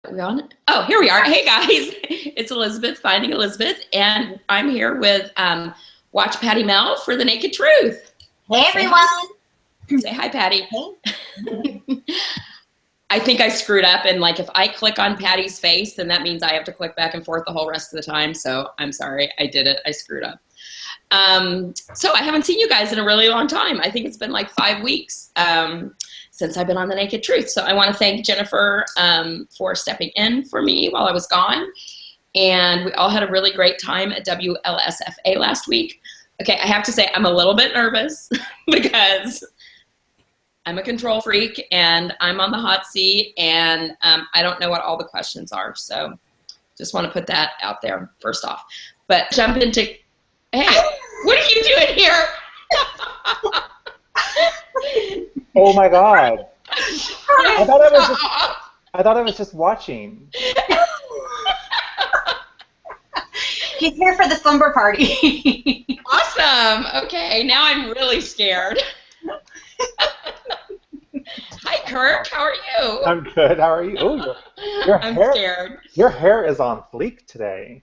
Are we on? Oh, here we are. Hey guys, it's Elizabeth, Finding Elizabeth, and I'm here with Watch Patty Mel for The Naked Truth. Hey everyone. Say hi, Patty. Hey. I think I screwed up, and like if I click on Patty's face, then that means I have to click back and forth the whole rest of the time. So I'm sorry, I did it. I screwed up. So I haven't seen you guys in a really long time. I think it's been like 5 weeks since I've been on The Naked Truth. So I want to thank Jennifer for stepping in for me while I was gone. And we all had a really great time at WSFA last week. Okay, I have to say I'm a little bit nervous because I'm a control freak and I'm on the hot seat and I don't know what all the questions are. So just want to put that out there first off. But jump into, hey, what are you doing here? Oh my God! I thought I was just watching. He's here for the slumber party. Awesome. Okay, now I'm really scared. Hi, Kirk. How are you? I'm good. How are you? Oh, I'm scared. Your hair is on fleek today.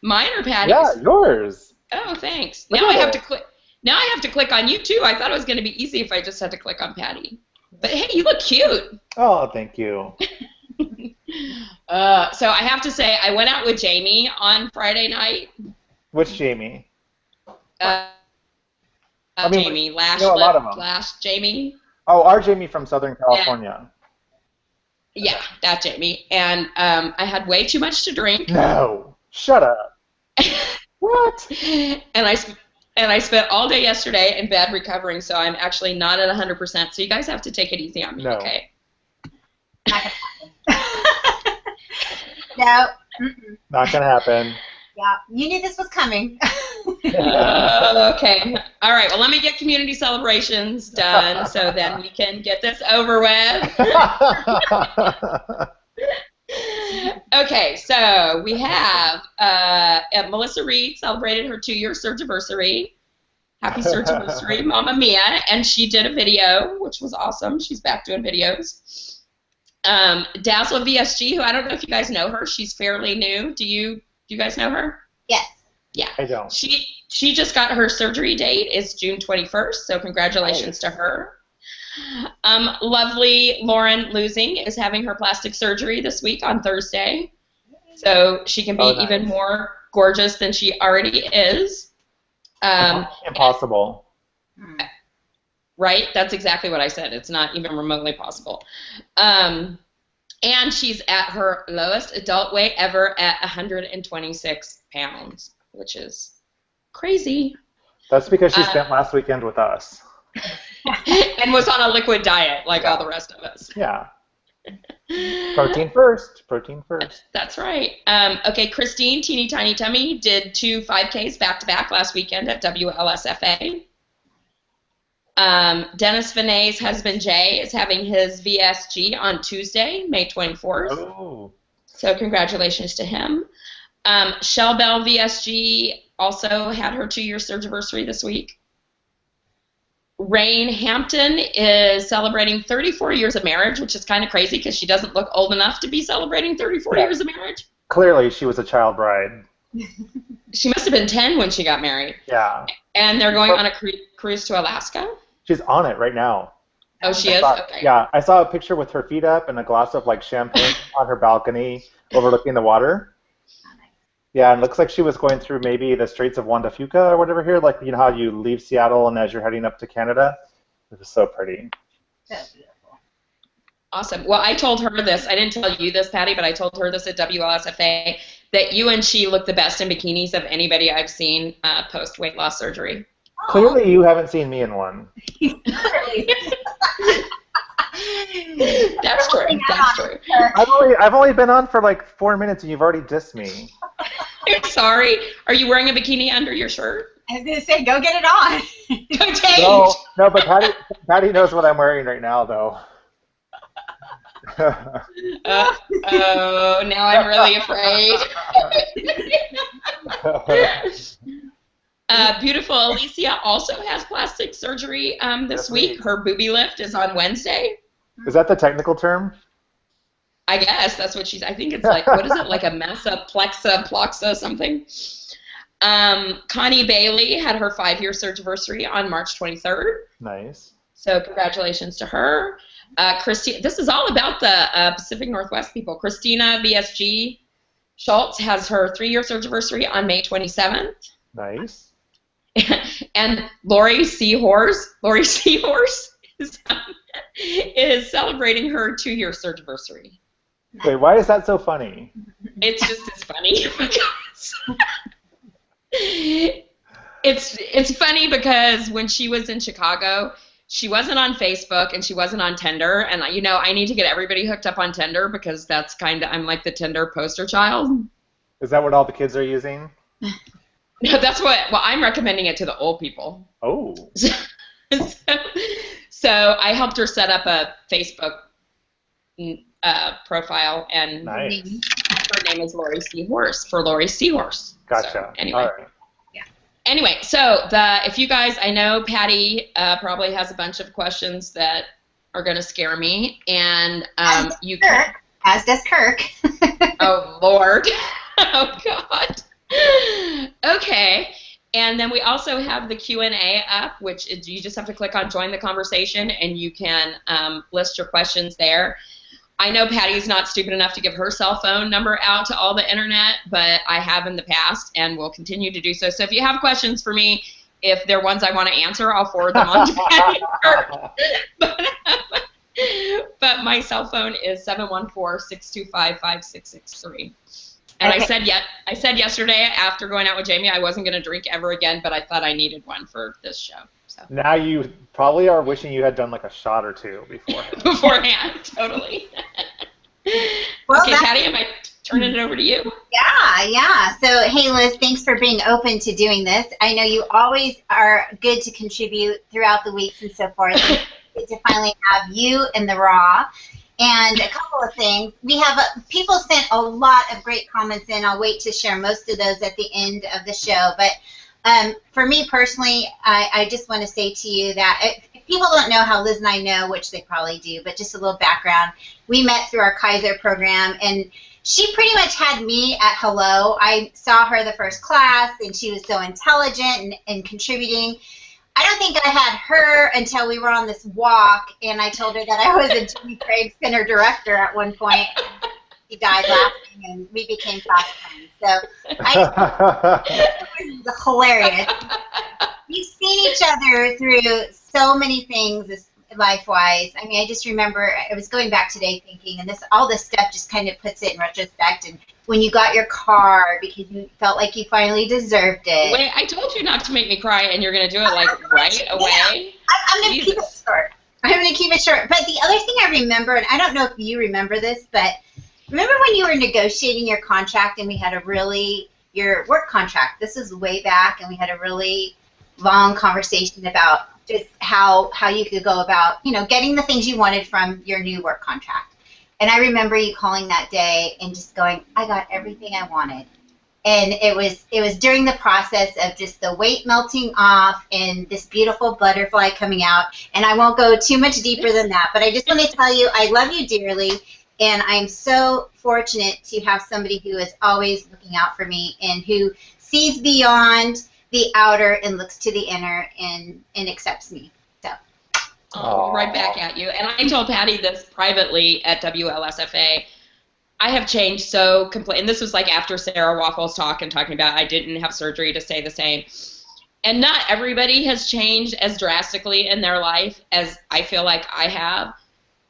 Mine or Patty's? Yeah, yours. Oh, thanks. Now I have to click. Now I have to click on you too. I thought it was going to be easy if I just had to click on Patty. But hey, you look cute. Oh, thank you. So I have to say, I went out with Jamie on Friday night. Which Jamie? Jamie, Lash, a lot of them. Lash, Jamie. Oh, our Jamie from Southern California. Yeah, that Jamie. And I had way too much to drink. No, shut up. What? And I spent all day yesterday in bed recovering, so I'm actually not at 100%. So you guys have to take it easy on me, okay? No. Not gonna happen. Yeah, you knew this was coming. Okay. All right. Well, let me get community celebrations done so then we can get this over with. Okay. So we have Melissa Reed celebrated her 2-year surgiversary. Happy surgiversary, Mama Mia. And she did a video, which was awesome. She's back doing videos. Dazzle VSG, who I don't know if you guys know her. She's fairly new. Do you guys know her? Yes. Yeah. I don't. She just got her surgery date. It's June 21st, so congratulations to her. Lovely Lauren Losing is having her plastic surgery this week on Thursday, so she can be even more gorgeous than she already is. Impossible. Right? That's exactly what I said. It's not even remotely possible. And she's at her lowest adult weight ever at 126 pounds, which is crazy. That's because she spent last weekend with us. And was on a liquid diet like all the rest of us. Yeah. Protein first. Protein first. That's right. Okay, Christine, Teeny Tiny Tummy, did 2 5Ks back-to-back last weekend at WLSFA. Dennis Vinay's husband, Jay, is having his VSG on Tuesday, May 24th. Oh. So congratulations to him. Shell Bell VSG also had her 2-year surgiversary this week. Rain Hampton is celebrating 34 years of marriage, which is kind of crazy because she doesn't look old enough to be celebrating 34 years of marriage. Clearly, she was a child bride. She must have been 10 when she got married. Yeah. And they're going on a cruise to Alaska? She's on it right now. Oh, she is? Okay. Yeah, I saw a picture with her feet up and a glass of like champagne on her balcony overlooking the water. Yeah, and it looks like she was going through maybe the Straits of Juan de Fuca or whatever here, like you know how you leave Seattle and as you're heading up to Canada. It was so pretty. That's beautiful. Awesome. Well, I told her this. I didn't tell you this, Patty, but I told her this at WLSFA, that you and she look the best in bikinis of anybody I've seen post-weight loss surgery. Clearly, you haven't seen me in one. That's true. That's true. I've only been on for like 4 minutes and you've already dissed me. I'm sorry. Are you wearing a bikini under your shirt? I was going to say, go get it on. Go change. No, but Patty knows what I'm wearing right now, though. Oh, now I'm really afraid. Beautiful Alicia also has plastic surgery this week. Her booby lift is on Wednesday. Is that the technical term? I guess that's what she's. I think it's like, what is it, like a mesa, plexa, ploxa, something. Connie Bailey had her 5-year surgiversary on March 23rd. Nice. So congratulations to her. This is all about the Pacific Northwest people. Christina VSG Schultz has her 3-year surgiversary on May 27th. Nice. And Lori Seahorse is celebrating her 2-year surgiversary. Wait, why is that so funny? It's funny because it's funny because when she was in Chicago, she wasn't on Facebook and she wasn't on Tinder, and I need to get everybody hooked up on Tinder because that's I'm like the Tinder poster child. Is that what all the kids are using? No, well, I'm recommending it to the old people. Oh. So I helped her set up a Facebook profile, and nice. her name is Lori Seahorse for Lori Seahorse. Gotcha. So, anyway. All right. Yeah. Anyway, so if you guys, I know Patty probably has a bunch of questions that are going to scare me, and you can. As does Kirk. Oh Lord. Oh God. Okay. And then we also have the Q&A up, which is, you just have to click on join the conversation, and you can list your questions there. I know Patty's not stupid enough to give her cell phone number out to all the internet, but I have in the past and will continue to do so. So if you have questions for me, if they're ones I want to answer, I'll forward them on to Patty. But my cell phone is 714-625-5663. And okay. I said yesterday after going out with Jamie I wasn't going to drink ever again, but I thought I needed one for this show. So. Now you probably are wishing you had done like a shot or two beforehand. Beforehand, totally. Well, okay, Patty, am I turning it over to you? Yeah. So, hey, Liz, thanks for being open to doing this. I know you always are good to contribute throughout the weeks and so forth. It's good to finally have you in the raw. And a couple of things. We have people sent a lot of great comments in. I'll wait to share most of those at the end of the show. But for me personally, I just want to say to you that if people don't know how Liz and I know, which they probably do, but just a little background, we met through our Kaiser program, and she pretty much had me at hello. I saw her the first class, and she was so intelligent and contributing. I don't think I had her until we were on this walk, and I told her that I was a Jimmy Craig Center director at one point. She died laughing, and we became fast friends. So it was hilarious. We've seen each other through so many things life-wise. I mean, I just remember I was going back today thinking, and all this stuff just kind of puts it in retrospect. And when you got your car because you felt like you finally deserved it. Wait, I told you not to make me cry, and you're going to do it like right away? I'm going to keep it short. I'm going to keep it short. But the other thing I remember, and I don't know if you remember this, but remember when you were negotiating your contract and we had your work contract, this is way back, and we had a really long conversation about just how you could go about, getting the things you wanted from your new work contract. And I remember you calling that day and just going, I got everything I wanted. And it was during the process of just the weight melting off and this beautiful butterfly coming out. And I won't go too much deeper than that, but I just want to tell you I love you dearly, and I'm so fortunate to have somebody who is always looking out for me and who sees beyond the outer and looks to the inner and accepts me. So. Oh, right back at you. And I told Patty this privately at WLSFA. I have changed so completely. And this was like after Sarah Waffle's talk and talking about I didn't have surgery to stay the same. And not everybody has changed as drastically in their life as I feel like I have.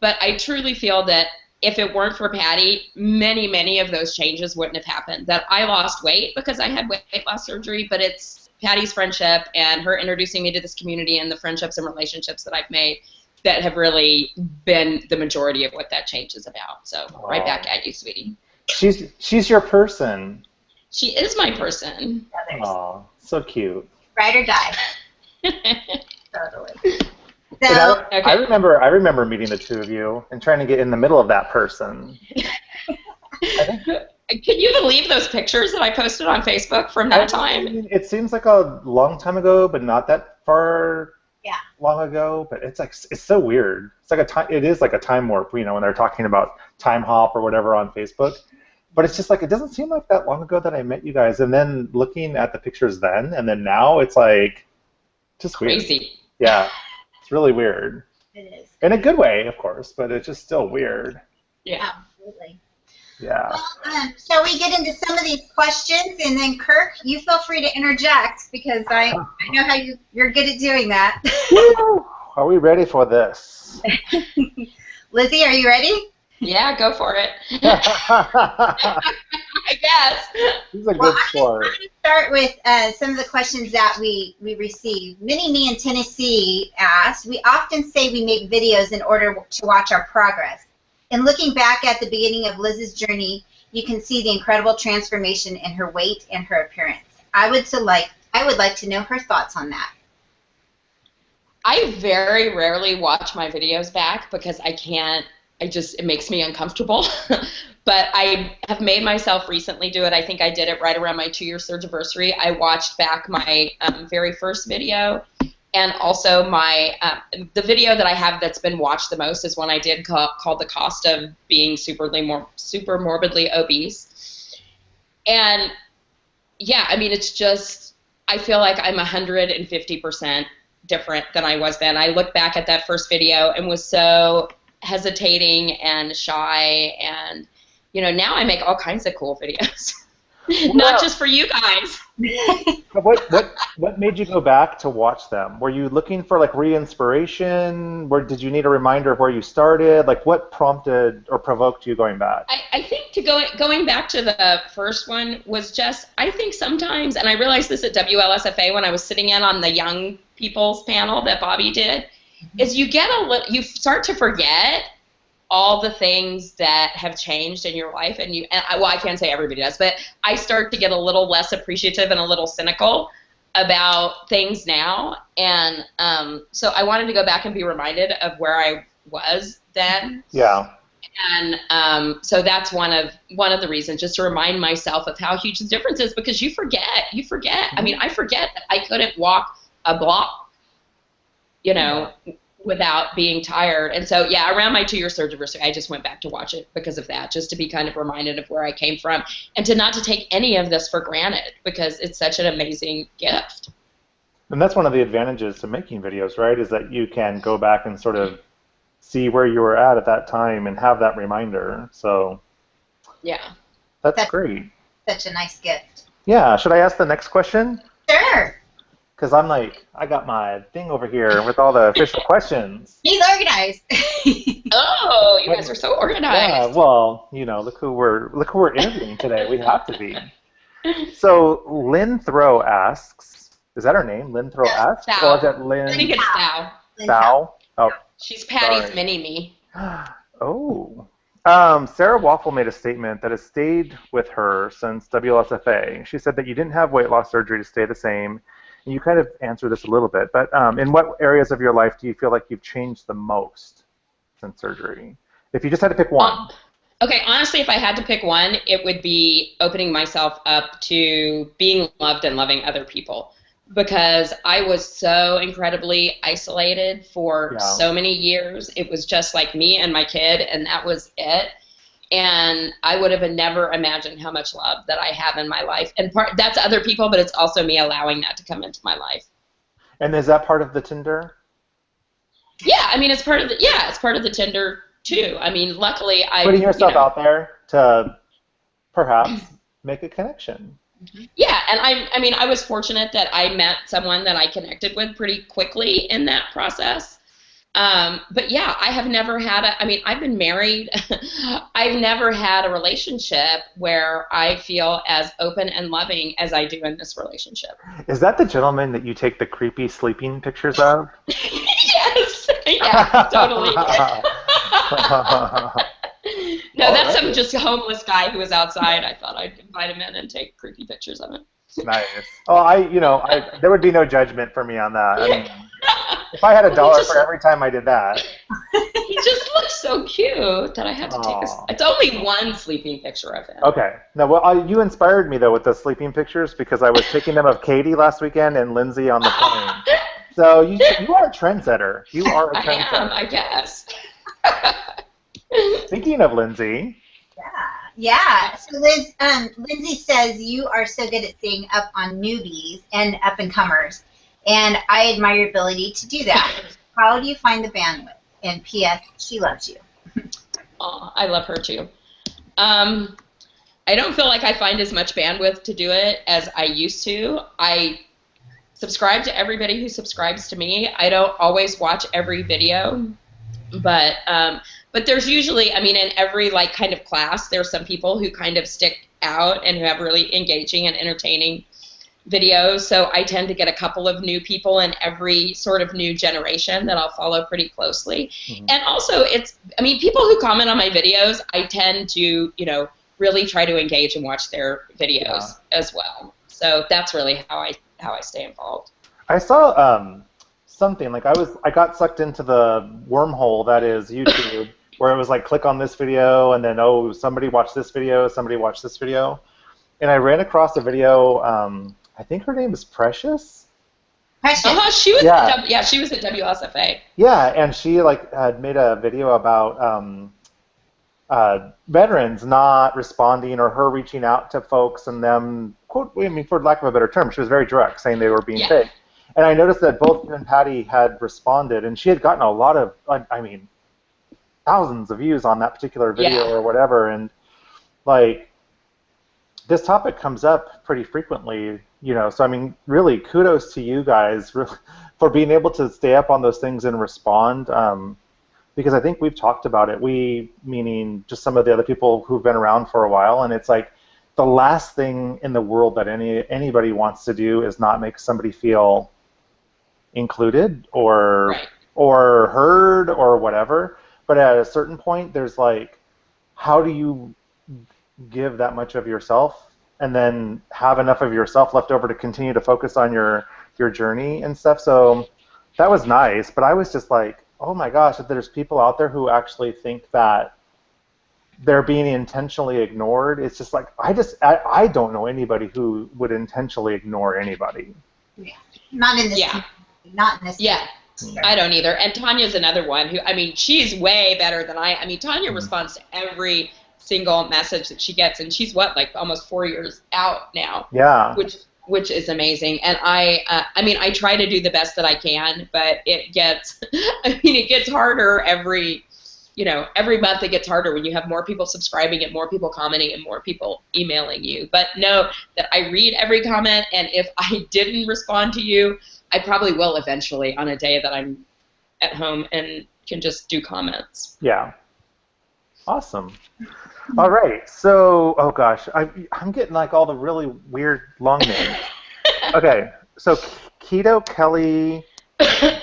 But I truly feel that if it weren't for Patty, many, many of those changes wouldn't have happened. That I lost weight because I had weight loss surgery, but it's Patty's friendship and her introducing me to this community and the friendships and relationships that I've made that have really been the majority of what that change is about. So right back at you, sweetie. She's your person. She is my person. Oh, so cute. Ride or die. Totally. So, I remember meeting the two of you and trying to get in the middle of that person. Can you believe those pictures that I posted on Facebook from that time? It seems like a long time ago, but not that far long ago. But it's so weird. It's like it is like a time warp, when they're talking about time hop or whatever on Facebook. But it's just like, it doesn't seem like that long ago that I met you guys. And then looking at the pictures then and then now, it's like just weird. Crazy. Yeah, it's really weird. It is. In a good way, of course, but it's just still weird. Yeah, absolutely. Yeah. Well, shall we get into some of these questions? And then, Kirk, you feel free to interject because I know how you're good at doing that. Are we ready for this? Lizzie, are you ready? Yeah, go for it. I guess. This is a good sport. I'm going to start with some of the questions that we received. Minnie Me in Tennessee asked, we often say we make videos in order to watch our progress. And looking back at the beginning of Liz's journey, you can see the incredible transformation in her weight and her appearance. I would like to know her thoughts on that. I very rarely watch my videos back because it makes me uncomfortable. But I have made myself recently do it. I think I did it right around my 2-year surgiversary. I watched back my very first video, and also my the video that I have that's been watched the most is one I did called The Cost of Being Super Morbidly Obese. And yeah, I mean, it's just, I feel like I'm 150% different than I was then. I look back at that first video and was so hesitating and shy, and now I make all kinds of cool videos. Not just for you guys. What made you go back to watch them? Were you looking for like re-inspiration? Did you need a reminder of where you started? Like, what prompted or provoked you going back? I think going back to the first one was just, I think sometimes, and I realized this at WLSFA when I was sitting in on the young people's panel that Bobby did, is you start to forget all the things that have changed in your life, and I can't say everybody does, but I start to get a little less appreciative and a little cynical about things now, and so I wanted to go back and be reminded of where I was then. Yeah. And so that's one of the reasons, just to remind myself of how huge the difference is, because you forget. Mm-hmm. I mean, I forget that I couldn't walk a block, without being tired. And so, yeah, around my 2-year surgiversary, I just went back to watch it because of that, just to be kind of reminded of where I came from, and not to take any of this for granted, because it's such an amazing gift. And that's one of the advantages to making videos, right, is that you can go back and sort of see where you were at that time and have that reminder. So yeah, that's great. Such a nice gift. Yeah. Should I ask the next question? Sure. Because I got my thing over here with all the official questions. He's organized. Oh, you guys are so organized. Yeah, well, look who we're interviewing today. We have to be. So Lynn Throw asks, is that her name? Lynn Throw asks? Sal. Or is that Lynn? I think it's Sal. Sal? Oh. She's Patty's mini-me. Oh. Sarah Waffle made a statement that has stayed with her since WSFA. She said that you didn't have weight loss surgery to stay the same. And you kind of answered this a little bit, but in what areas of your life do you feel like you've changed the most since surgery? If you just had to pick one. Okay, honestly, if I had to pick one, it would be opening myself up to being loved and loving other people, because I was so incredibly isolated for so many years. It was just like me and my kid, and that was it. And I would have never imagined how much love that I have in my life. And that's other people, but it's also me allowing that to come into my life. And is that part of the Tinder? Yeah, I mean, it's part of the Tinder too. I mean, luckily putting yourself out there to perhaps make a connection. Yeah, and I was fortunate that I met someone that I connected with pretty quickly in that process. But yeah, I have never had I've been married. I've never had a relationship where I feel as open and loving as I do in this relationship. Is that the gentleman that you take the creepy sleeping pictures of? Yes. Yeah, totally. No, that's some just homeless guy who was outside. I thought I'd invite him in and take creepy pictures of him. Nice. Oh, there would be no judgment for me on that. I mean, if I had $1 for every time I did that. He just looks so cute that I had to take it's only one sleeping picture of him. Okay. No, well, you inspired me, though, with the sleeping pictures, because I was taking them of Katie last weekend and Lindsay on the plane. So you are a trendsetter. You are a trendsetter. I am, I guess. Speaking of Lindsay. Yeah. So Liz, Lindsay says you are so good at staying up on newbies and up and comers, and I admire your ability to do that. How do you find the bandwidth? And P.S. She loves you. Oh, I love her too. I don't feel like I find as much bandwidth to do it as I used to. I subscribe to everybody who subscribes to me. I don't always watch every video, but there's usually, I mean, in every like kind of class, there's some people who kind of stick out and who have really engaging and entertaining videos. So I tend to get a couple of new people in every sort of new generation that I'll follow pretty closely. Mm-hmm. And also I mean, people who comment on my videos, I tend to, really try to engage and watch their videos as well. So that's really how I stay involved. I saw something like I got sucked into the wormhole that is YouTube, where it was like click on this video and then somebody watched this video, somebody watched this video, and I ran across a video. I think her name is Precious. Precious. She was she was at WSFA. Yeah, and she had made a video about veterans not responding, or her reaching out to folks and them, quote, I mean, for lack of a better term, she was very direct, saying they were being fake. And I noticed that both you and Patty had responded, and she had gotten a lot of, I mean, thousands of views on that particular video or whatever, and this topic comes up pretty frequently, so I mean, really kudos to you guys for being able to stay up on those things and respond. Because I think we've talked about it, we meaning just some of the other people who've been around for a while, and it's like the last thing in the world that anybody wants to do is not make somebody feel included or heard or whatever. But at a certain point, there's how do you give that much of yourself and then have enough of yourself left over to continue to focus on your journey and stuff? So that was nice, but I was just like, oh my gosh, if there's people out there who actually think that they're being intentionally ignored, it's just like, I don't know anybody who would intentionally ignore anybody. Yeah. Not in this community. Not in this community. I don't either. And Tanya's another one who, I mean, she's way better than I mean, Tanya responds to every single message that she gets, and she's almost 4 years out now. Yeah. Which is amazing. And I mean, I try to do the best that I can, but it gets harder every month. It gets harder when you have more people subscribing and more people commenting and more people emailing you. But know that I read every comment, and if I didn't respond to you, I probably will eventually on a day that I'm at home and can just do comments. Yeah. Awesome. All right. So, oh gosh, I'm getting all the really weird long names. Okay. So, Keto Kelly,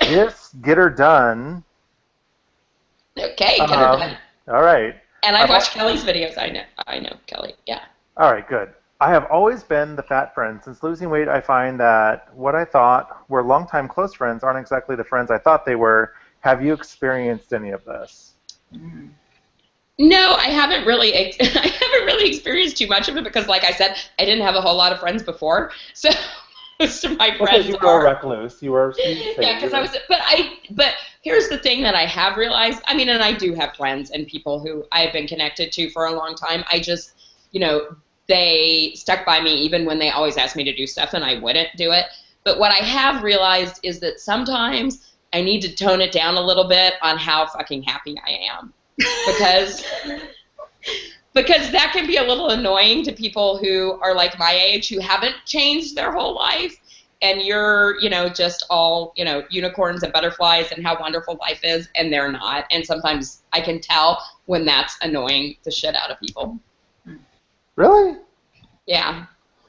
just get her done. Okay, get her done. All right. And I watched Kelly's videos. I know Kelly. Yeah. All right. Good. I have always been the fat friend. Since losing weight, I find that what I thought were longtime close friends aren't exactly the friends I thought they were. Have you experienced any of this? Mm-hmm. No, I haven't really experienced too much of it because, like I said, I didn't have a whole lot of friends before. So most of my friends you were a recluse. You were. Yeah, because I was. But here's the thing that I have realized. I mean, and I do have friends and people who I've been connected to for a long time. I just, they stuck by me even when they always asked me to do stuff and I wouldn't do it. But what I have realized is that sometimes I need to tone it down a little bit on how fucking happy I am. Because that can be a little annoying to people who are like my age who haven't changed their whole life, and you're just all unicorns and butterflies and how wonderful life is, and they're not. And sometimes I can tell when that's annoying the shit out of people. Really? Yeah.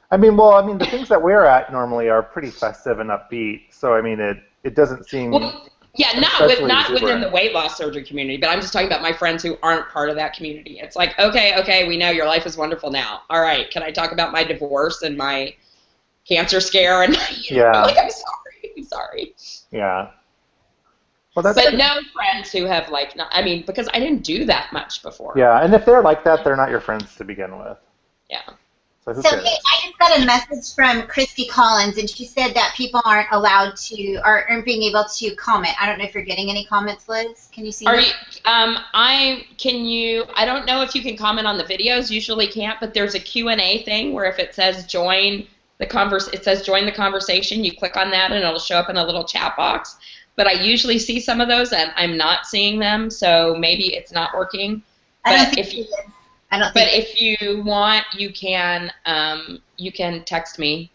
I mean, the things that we're at normally are pretty festive and upbeat, so I mean it doesn't seem. Well, yeah, not within the weight loss surgery community, but I'm just talking about my friends who aren't part of that community. It's like, okay, we know your life is wonderful now. All right, can I talk about my divorce and my cancer scare? And I'm sorry. Yeah. Well, but no friends who have because I didn't do that much before. Yeah, and if they're like that, they're not your friends to begin with. Yeah. So who So cares? hey, I just got a message from Christy Collins, and she said that people aren't allowed to, or aren't being able to comment. I don't know if you're getting any comments, Liz. Can you see? Are them? you? I don't know if you can comment on the videos. Usually can't, but there's a Q&A thing where if it says join the conversation. You click on that and it'll show up in a little chat box. But I usually see some of those and I'm not seeing them, so maybe it's not working. But if you want, you can text me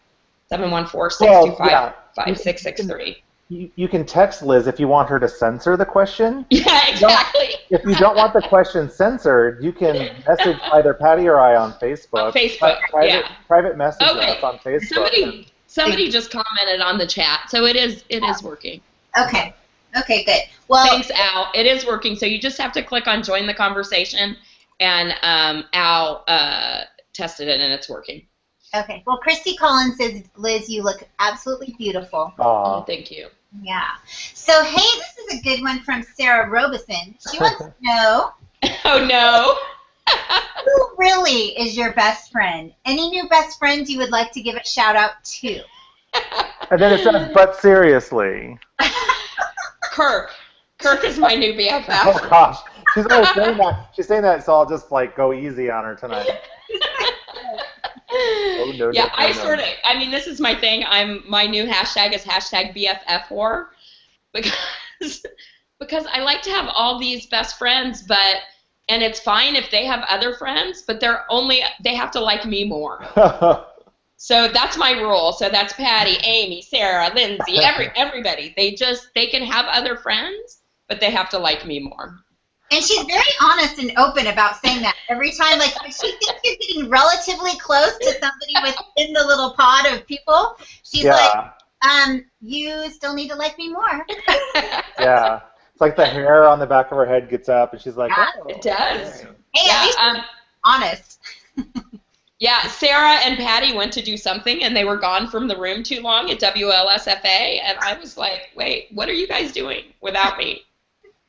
714-625-5663. You can text Liz if you want her to censor the question. Yeah, exactly. If you don't want the question censored, you can message either Patty or I on Facebook. On Facebook, private message okay. us on Facebook. Somebody just commented on the chat, so it is working. Okay. Okay, good. Well, thanks, Al. It is working, so you just have to click on join the conversation, and Al tested it, and it's working. Okay. Well, Christy Collins says, Liz, you look absolutely beautiful. Oh, thank you. Yeah. So, hey, this is a good one from Sarah Robeson. She wants to know. Oh, no. Who really is your best friend? Any new best friends you would like to give a shout out to? And then it says, but seriously. Kirk. Kirk is my new BFF. Oh, gosh. She's always saying that. She's saying that, so I'll just, go easy on her tonight. Oh, no, yeah, no. I mean, this is my thing. My new hashtag is #BFF4 because I like to have all these best friends, and it's fine if they have other friends, but they have to like me more. So that's my rule. So that's Patty, Amy, Sarah, Lindsay, everybody. They can have other friends, but they have to like me more. And she's very honest and open about saying that. Every time, if she thinks you're getting relatively close to somebody within the little pod of people, she's like, you still need to like me more. Yeah. It's like the hair on the back of her head gets up, and she's like, yeah, oh. It does. Hey, at least honest. Yeah, Sarah and Patty went to do something, and they were gone from the room too long at WLSFA, and I was like, wait, what are you guys doing without me?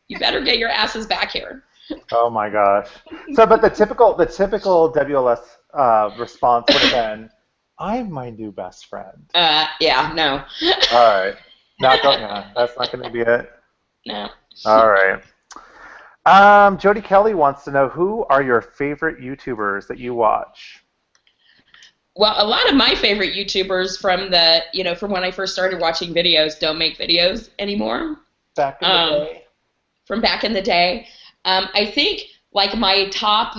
You better get your asses back here. Oh my gosh. So, but the typical WLS response would have been, "I'm my new best friend." Yeah, no. All right. That's not going to be it. No. All right. Jody Kelly wants to know, who are your favorite YouTubers that you watch? Well, a lot of my favorite YouTubers from when I first started watching videos don't make videos anymore. Back in the day. From back in the day. I think my top,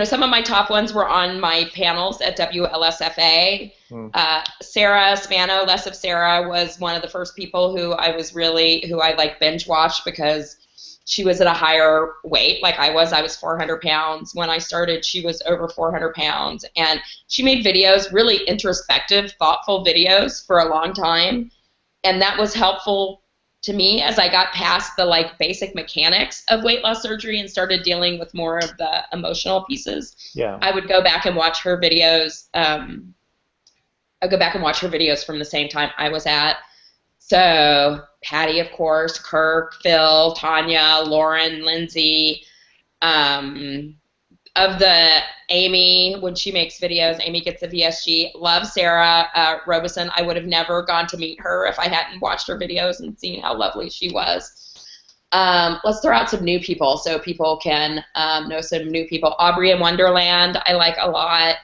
some of my top ones were on my panels at WLSFA. Sarah Spano, Less of Sarah, was one of the first people who I binge watched because she was at a higher weight like I was. I was 400 pounds. When I started, she was over 400 pounds. And she made videos, really introspective, thoughtful videos for a long time. And that was helpful to me as I got past the basic mechanics of weight loss surgery and started dealing with more of the emotional pieces. Yeah. I would go back and watch her videos. I'd go back and watch her videos from the same time I was at. So Patty, of course, Kirk, Phil, Tanya, Lauren, Lindsay. Of the Amy, when she makes videos, Amy gets a VSG. Love Sarah Robeson. I would have never gone to meet her if I hadn't watched her videos and seen how lovely she was. Let's throw out some new people so people can know some new people. Aubrey in Wonderland, I like a lot.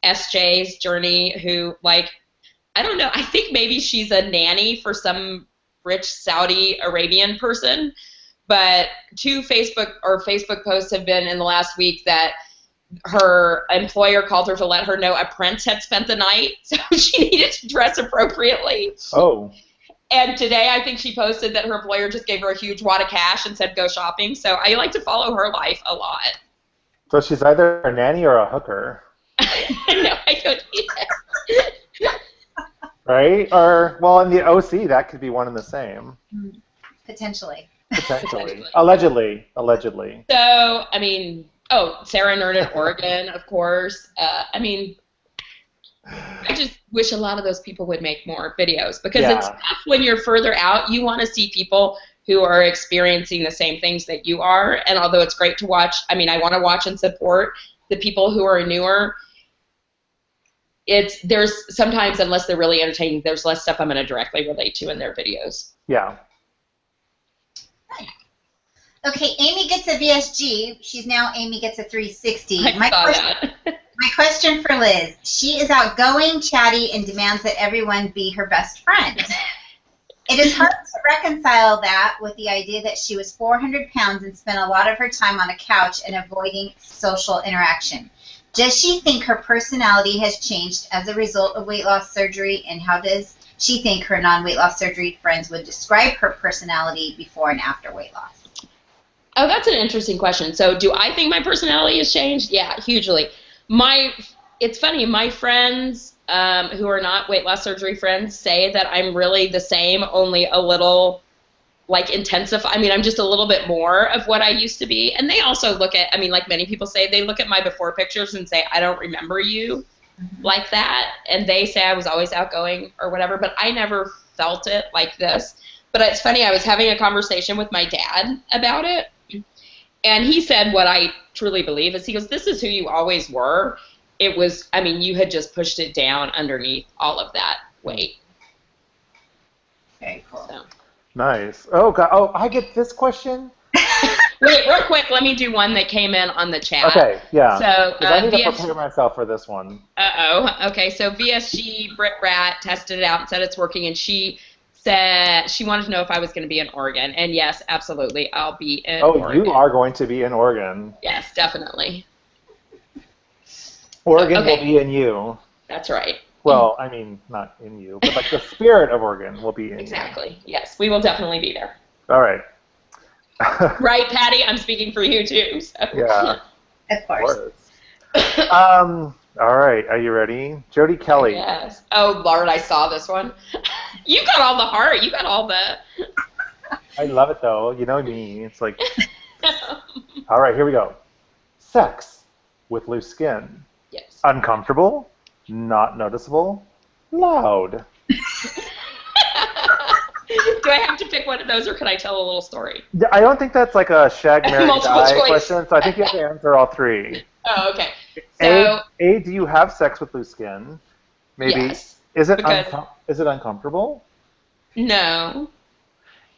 SJ's Journey, who, I don't know, I think maybe she's a nanny for some rich Saudi Arabian person. But 2 Facebook posts have been in the last week that her employer called her to let her know a prince had spent the night, so she needed to dress appropriately. Oh. And today I think she posted that her employer just gave her a huge wad of cash and said go shopping. So I like to follow her life a lot. So she's either a nanny or a hooker. No, I don't either. Right? Or, well, in the OC, that could be one and the same. Potentially. Potentially. Allegedly. So, I mean, Sarah Nerd in Oregon, of course. I just wish a lot of those people would make more videos because it's tough when you're further out. You want to see people who are experiencing the same things that you are. And although it's great to watch, I want to watch and support the people who are newer, there's sometimes, unless they're really entertaining, there's less stuff I'm going to directly relate to in their videos. Yeah. Okay, Amy gets a VSG. She's now Amy gets a 360. I saw that. My question for Liz. She is outgoing, chatty, and demands that everyone be her best friend. It is hard to reconcile that with the idea that she was 400 pounds and spent a lot of her time on a couch and avoiding social interaction. Does she think her personality has changed as a result of weight loss surgery, and how does she think her non-weight loss surgery friends would describe her personality before and after weight loss? Oh, that's an interesting question. So do I think my personality has changed? Yeah, hugely. It's funny, my friends who are not weight loss surgery friends say that I'm really the same, only a little intensified. I mean, I'm just a little bit more of what I used to be. And they also look at, I mean, like many people say, they look at my before pictures and say, I don't remember you like that. And they say I was always outgoing or whatever, but I never felt it like this. But it's funny, I was having a conversation with my dad about it. And he said what I truly believe is, he goes, this is who you always were. It was, I mean, you had just pushed it down underneath all of that weight. Very cool. So. Nice. Oh, God. Oh, I get this question? Wait, real quick, let me do one that came in on the chat. Okay, yeah. So, I need to prepare myself for this one. Okay, so VSG Brit Rat tested it out and said it's working, and she said she wanted to know if I was going to be in Oregon. And yes, absolutely, I'll be in Oregon. Oh, you are going to be in Oregon. Yes, definitely. Oregon will be in you. That's right. Well, I mean, not in you, but like the spirit of Oregon will be in you. Exactly. Yes, we will definitely be there. All right. Right, Patty? I'm speaking for you, too. So. Yeah. Of course. All right. Are you ready? Jody Kelly. Yes. Oh, Lord, I saw this one. You got all the heart. You got all the... I love it, though. You know me. It's like... All right, here we go. Sex with loose skin. Yes. Uncomfortable, not noticeable, loud. Do I have to pick one of those, or can I tell a little story? I don't think that's like a shag, marry, die choice question, so I think you have to answer all three. Oh, okay. So, A, do you have sex with loose skin? Maybe. Yes. Is it uncomfortable? No.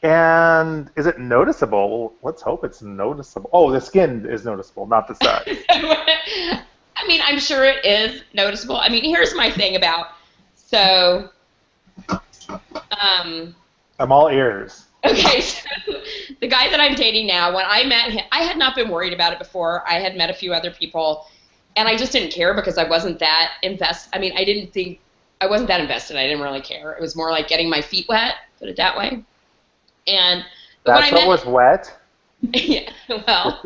And is it noticeable? Let's hope it's noticeable. Oh, the skin is noticeable, not the sex. I mean, I'm sure it is noticeable. I mean, here's my thing about, so, I'm all ears. okay, so the guy that I'm dating now, when I met him, I had not been worried about it before. I had met a few other people, and I just didn't care because I wasn't that invested. I mean, I wasn't that invested. I didn't really care. It was more like getting my feet wet, put it that way. And That's what was wet? Yeah, well,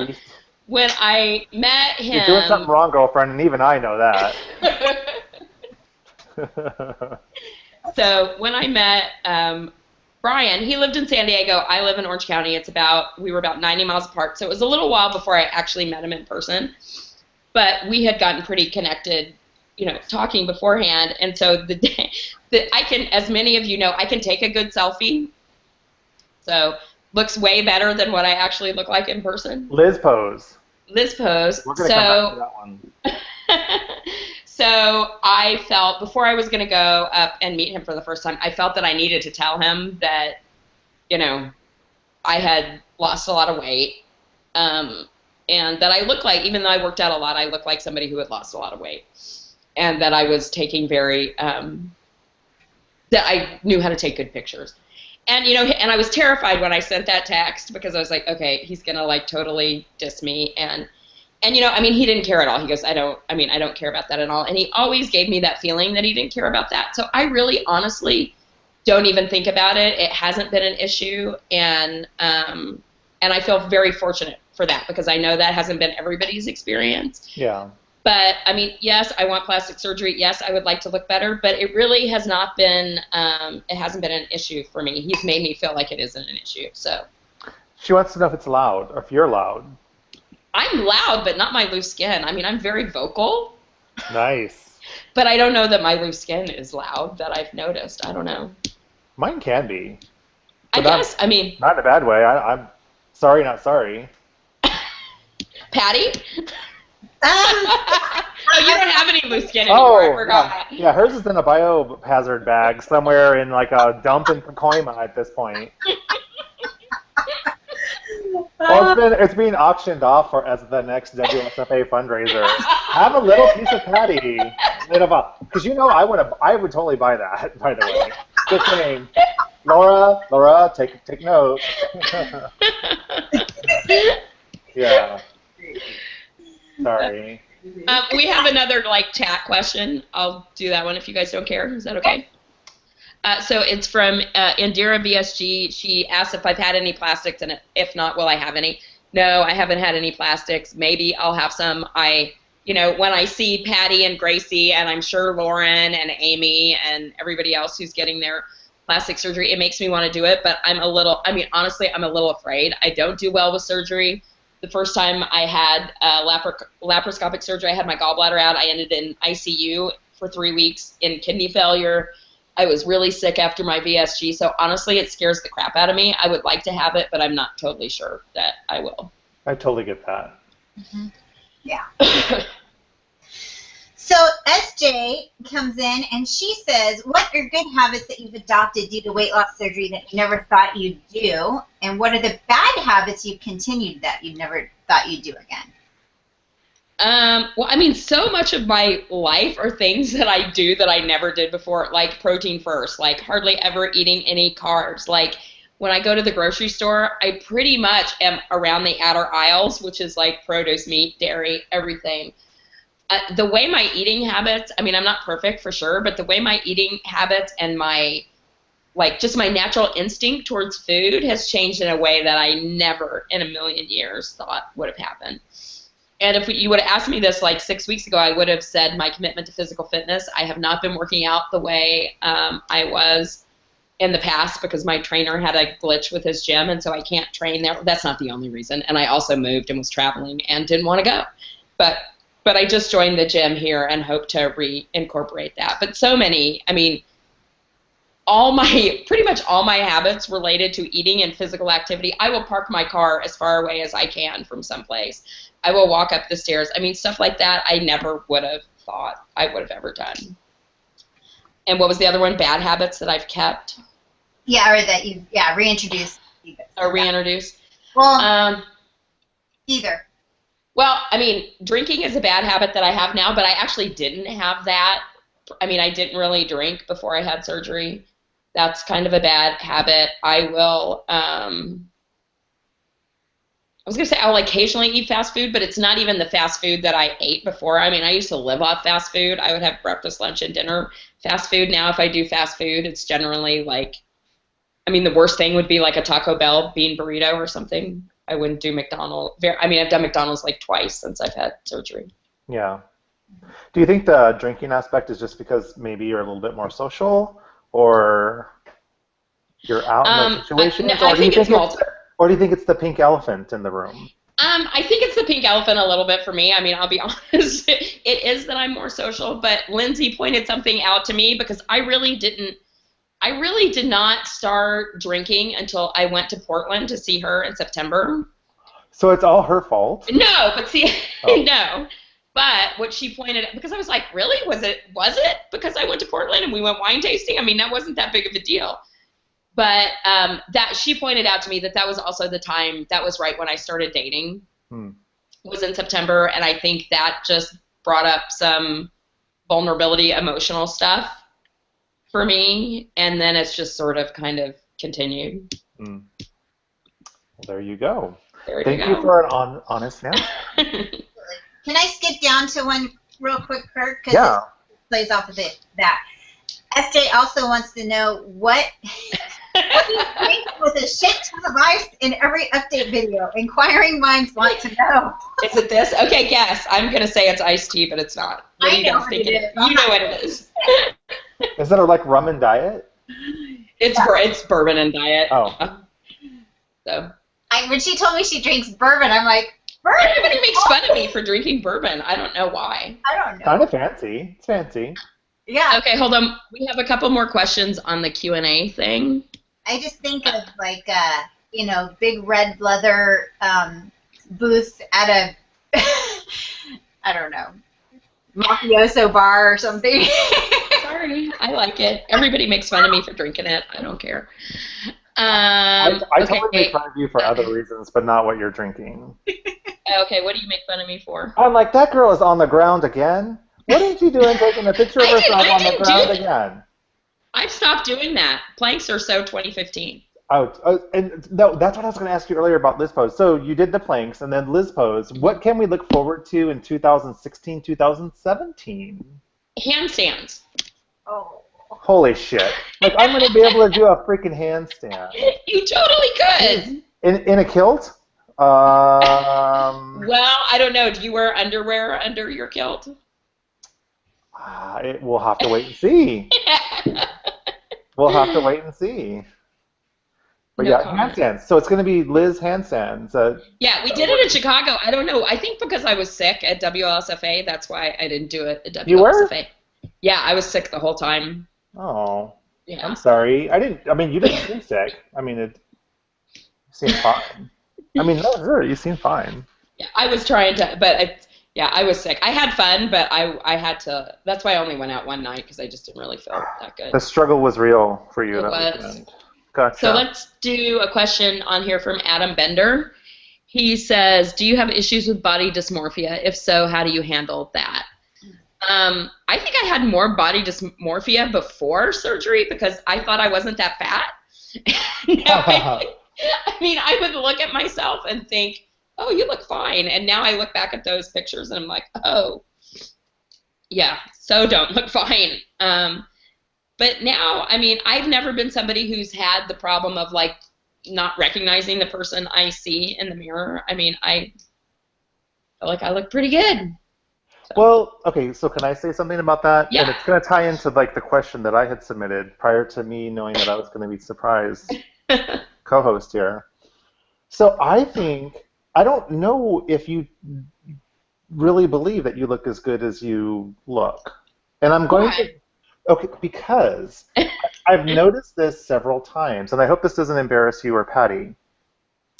when I met him... You're doing something wrong, girlfriend, and even I know that. So when I met Brian, he lived in San Diego. I live in Orange County. We were about 90 miles apart. So it was a little while before I actually met him in person. But we had gotten pretty connected, talking beforehand. And so the day that as many of you know, I can take a good selfie. So looks way better than what I actually look like in person. Liz pose. We're going to come back to that one. So I felt, before I was going to go up and meet him for the first time, I felt that I needed to tell him that, I had lost a lot of weight, and that I looked like, even though I worked out a lot, I looked like somebody who had lost a lot of weight, and that I was taking that I knew how to take good pictures. And, and I was terrified when I sent that text, because I was like, okay, he's going to totally diss me. And he didn't care at all. He goes, I don't care about that at all. And he always gave me that feeling that he didn't care about that. So I really honestly don't even think about it. It hasn't been an issue. And I feel very fortunate for that, because I know that hasn't been everybody's experience. Yeah. But, yes, I want plastic surgery. Yes, I would like to look better. But it really has not been, it hasn't been an issue for me. He's made me feel like it isn't an issue. So. She wants to know if it's loud, or if you're loud. I'm loud, but not my loose skin. I'm very vocal. Nice. But I don't know that my loose skin is loud, that I've noticed. I don't know. Mine can be. I guess, Not in a bad way. I'm sorry, not sorry. Patty? Oh, you don't have any loose skin anymore. I forgot. Yeah, hers is in a biohazard bag somewhere in like a dump in Pacoima at this point. Well, it's being auctioned off as the next WSFA fundraiser. Have a little piece of patty, because I would totally buy that. By the way, just saying, Laura, take note. Yeah. Sorry. We have another chat question. I'll do that one if you guys don't care. Is that okay? So it's from Indira BSG. She asked if I've had any plastics, and if not, will I have any? No, I haven't had any plastics. Maybe I'll have some. When I see Patty and Gracie, and I'm sure Lauren and Amy and everybody else who's getting their plastic surgery, it makes me want to do it. But honestly, I'm a little afraid. I don't do well with surgery. The first time I had laparoscopic surgery, I had my gallbladder out. I ended in ICU for 3 weeks in kidney failure. I was really sick after my VSG, so honestly, it scares the crap out of me. I would like to have it, but I'm not totally sure that I will. I totally get that. Mm-hmm. Yeah. So SJ comes in and she says, what are good habits that you've adopted due to weight loss surgery that you never thought you'd do? And what are the bad habits you've continued that you never thought you'd do again? So much of my life are things that I do that I never did before, like protein first, like hardly ever eating any carbs. Like when I go to the grocery store, I pretty much am around the outer aisles, which is like produce, meat, dairy, everything. The way my eating habits, I'm not perfect for sure, but the way my eating habits and my natural instinct towards food has changed in a way that I never in a million years thought would have happened. And if you would have asked me this 6 weeks ago, I would have said my commitment to physical fitness. I have not been working out the way I was in the past because my trainer had a glitch with his gym, and so I can't train there. That's not the only reason. And I also moved and was traveling and didn't want to go. But I just joined the gym here and hope to reincorporate that. But so many, pretty much all my habits related to eating and physical activity, I will park my car as far away as I can from someplace. I will walk up the stairs. Stuff like that I never would have thought I would have ever done. And what was the other one? Bad habits that I've kept? Yeah, or that you reintroduced. Or reintroduced? Well, either. Well, drinking is a bad habit that I have now, but I actually didn't have that. I didn't really drink before I had surgery. That's kind of a bad habit. I will, I'll occasionally eat fast food, but it's not even the fast food that I ate before. I used to live off fast food. I would have breakfast, lunch, and dinner fast food. Now, if I do fast food, it's generally the worst thing would be like a Taco Bell bean burrito or something. I wouldn't do McDonald's. I've done McDonald's twice since I've had surgery. Yeah. Do you think the drinking aspect is just because maybe you're a little bit more social, or you're out in those situations? Or do you think it's the pink elephant in the room? I think it's the pink elephant a little bit for me. I'll be honest. It is that I'm more social, but Lindsay pointed something out to me because I really did not start drinking until I went to Portland to see her in September. So it's all her fault? No, but see, no. But what she pointed out, because I was like, really? Was it because I went to Portland and we went wine tasting? That wasn't that big of a deal. But that she pointed out to me that was also the time, that was right when I started dating, was in September, and I think that just brought up some vulnerability, emotional stuff for me, and then it's just sort of kind of continued. Well, there you go. Thank you for an honest answer. Can I skip down to one real quick, Kirk? Yeah. It plays off of that. SJ also wants to know what do you think with a shit ton of ice in every update video? Inquiring minds want to know. Is it this? Okay, guess. I'm going to say it's iced tea, but it's not. What do you guys think it is? You know what it is. Is it like rum and diet? It's bourbon and diet. Oh. So. When she told me she drinks bourbon, I'm like, bourbon? Everybody makes fun of me for drinking bourbon. I don't know why. I don't know. Kind of fancy. It's fancy. Yeah. Okay, hold on. We have a couple more questions on the Q&A thing. I just think of big red leather booth at I don't know, mafioso bar or something. Sorry, I like it. Everybody makes fun of me for drinking it. I don't care. I Okay. totally make fun of you for other reasons, but not what you're drinking. Okay, what do you make fun of me for? I'm like, that girl is on the ground again. What is she doing taking a picture of herself on the ground again? I've stopped doing that. Planks are so 2015. And no, that's what I was going to ask you earlier about Liz Pose. So you did the planks and then Liz Pose. What can we look forward to in 2016, 2017? Handstands. Oh. Holy shit. Like, I'm going to be able to do a freaking handstand. You totally could. In a kilt? Well, I don't know. Do you wear underwear under your kilt? We'll have to wait and see. We'll have to wait and see. But No yeah, comment. handstands. So it's going to be Liz handstands. Yeah, we did it in Chicago. I don't know. I think because I was sick at WSFA, that's why I didn't do it at WSFA. You were? Yeah, I was sick the whole time. Oh, yeah. I'm sorry. You didn't seem sick. I mean, it seemed fine. I mean, no, sure, you seem fine. Yeah, I was trying to, but I was sick. I had fun, but I had to, that's why I only went out one night, because I just didn't really feel that good. The struggle was real for you. It that was. weekend. Gotcha. So let's do a question on here from Adam Bender. He says, do you have issues with body dysmorphia? If so, how do you handle that? I think I had more body dysmorphia before surgery because I thought I wasn't that fat. I would look at myself and think, oh, you look fine. And now I look back at those pictures and I'm like, oh, yeah, so don't look fine. But now, I've never been somebody who's had the problem of, like, not recognizing the person I see in the mirror. I feel like I look pretty good. So. Well, okay, so can I say something about that? Yeah. And it's going to tie into, like, the question that I had submitted prior to me knowing that I was going to be surprised co-host here. So I don't know if you really believe that you look as good as you look. And I'm going to... Okay, because I've noticed this several times, and I hope this doesn't embarrass you or Patty,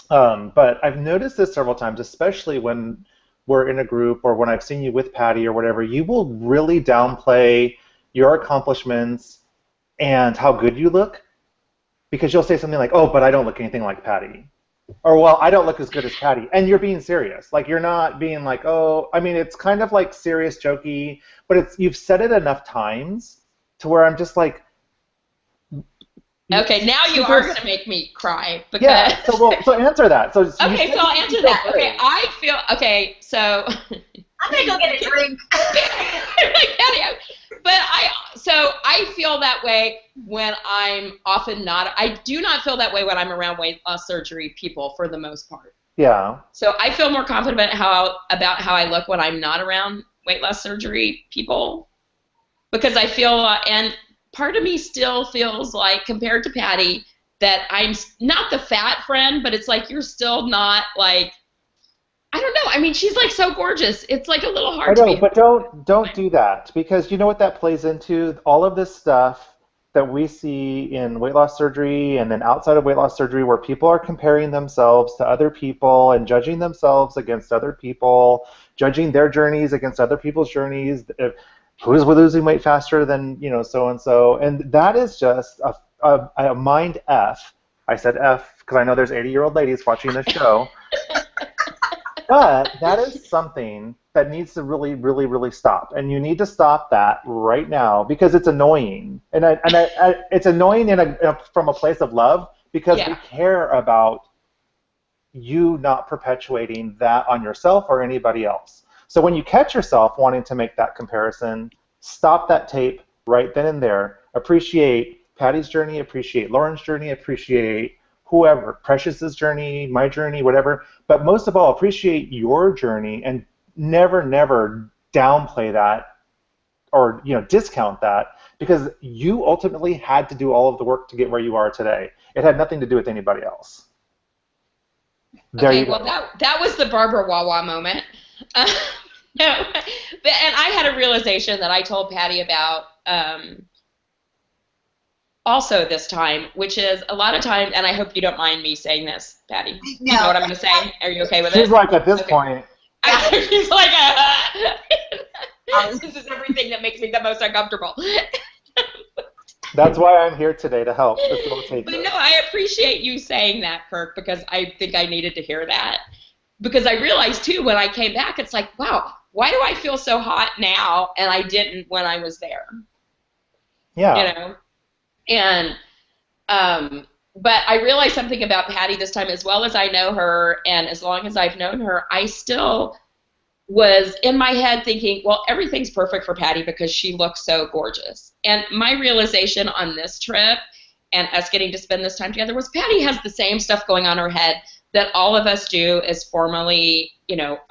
but I've noticed this several times, especially when we're in a group or when I've seen you with Patty or whatever, you will really downplay your accomplishments and how good you look, because you'll say something like, oh, but I don't look anything like Patty. Or, well, I don't look as good as Patty. And you're being serious. Like, you're not being like, oh, it's kind of like serious, jokey, but you've said it enough times to where I'm just like... Okay, now you are going to make me cry. Because... Yeah, so answer that. So I'll answer that. Okay, so... I'm going to go get a drink. But I feel that way when I'm often not... I do not feel that way when I'm around weight loss surgery people for the most part. Yeah. So I feel more confident about how I look when I'm not around weight loss surgery people. Because I feel, and part of me still feels like, compared to Patty, that I'm not the fat friend, but it's like you're still not like, I don't know. She's like so gorgeous. It's like a little hard to be. But don't do that, because you know what that plays into? All of this stuff that we see in weight loss surgery and then outside of weight loss surgery where people are comparing themselves to other people and judging themselves against other people, judging their journeys against other people's journeys. Who's losing weight faster than, so-and-so. And that is just a mind F. I said F because I know there's 80-year-old ladies watching this show. But that is something that needs to really, really, really stop. And you need to stop that right now because it's annoying. And it's annoying from a place of love because we care about you not perpetuating that on yourself or anybody else. So when you catch yourself wanting to make that comparison, stop that tape right then and there. Appreciate Patty's journey, appreciate Lauren's journey, appreciate whoever, Precious's journey, my journey, whatever. But most of all, appreciate your journey and never, never downplay that or discount that because you ultimately had to do all of the work to get where you are today. It had nothing to do with anybody else. That was the Barbara Wawa moment. No, and I had a realization that I told Patty about also this time, which is a lot of times, and I hope you don't mind me saying this, Patty. No. You know what I'm going to say? Are you okay with it? She's like, at this point. He's like, this is everything that makes me the most uncomfortable. That's why I'm here today, to help facilitate But this. no, I appreciate you saying that, Kirk, because I think I needed to hear that. Because I realized, too, when I came back, it's like, wow, why do I feel so hot now and I didn't when I was there? Yeah. You know? And, but I realized something about Patty this time. As well as I know her and as long as I've known her, I still was in my head thinking, well, everything's perfect for Patty because she looks so gorgeous. And my realization on this trip and us getting to spend this time together was Patty has the same stuff going on in her head that all of us do as formerly,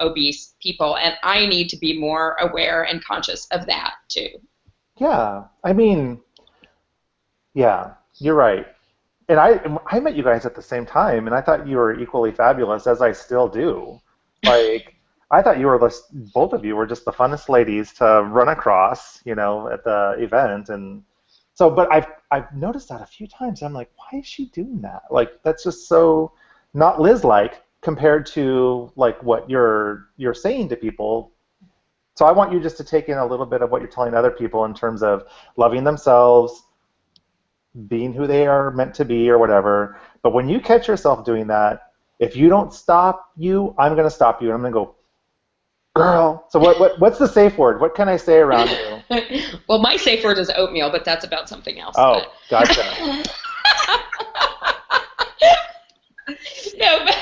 obese people. And I need to be more aware and conscious of that too. Yeah. I mean, yeah, you're right. And I met you guys at the same time, and I thought you were equally fabulous, as I still do. Like, I thought you were both of you were just the funnest ladies to run across, at the event. And so, but I've noticed that a few times. I'm like, why is she doing that? Like, that's just so not Liz-like compared to like what you're saying to people. So I want you just to take in a little bit of what you're telling other people in terms of loving themselves, being who they are meant to be or whatever. But when you catch yourself doing that, if you don't stop you, I'm going to stop you. And I'm going to go, girl. So what's the safe word? What can I say around you? Well, my safe word is oatmeal, but that's about something else. Oh, but. gotcha. No, but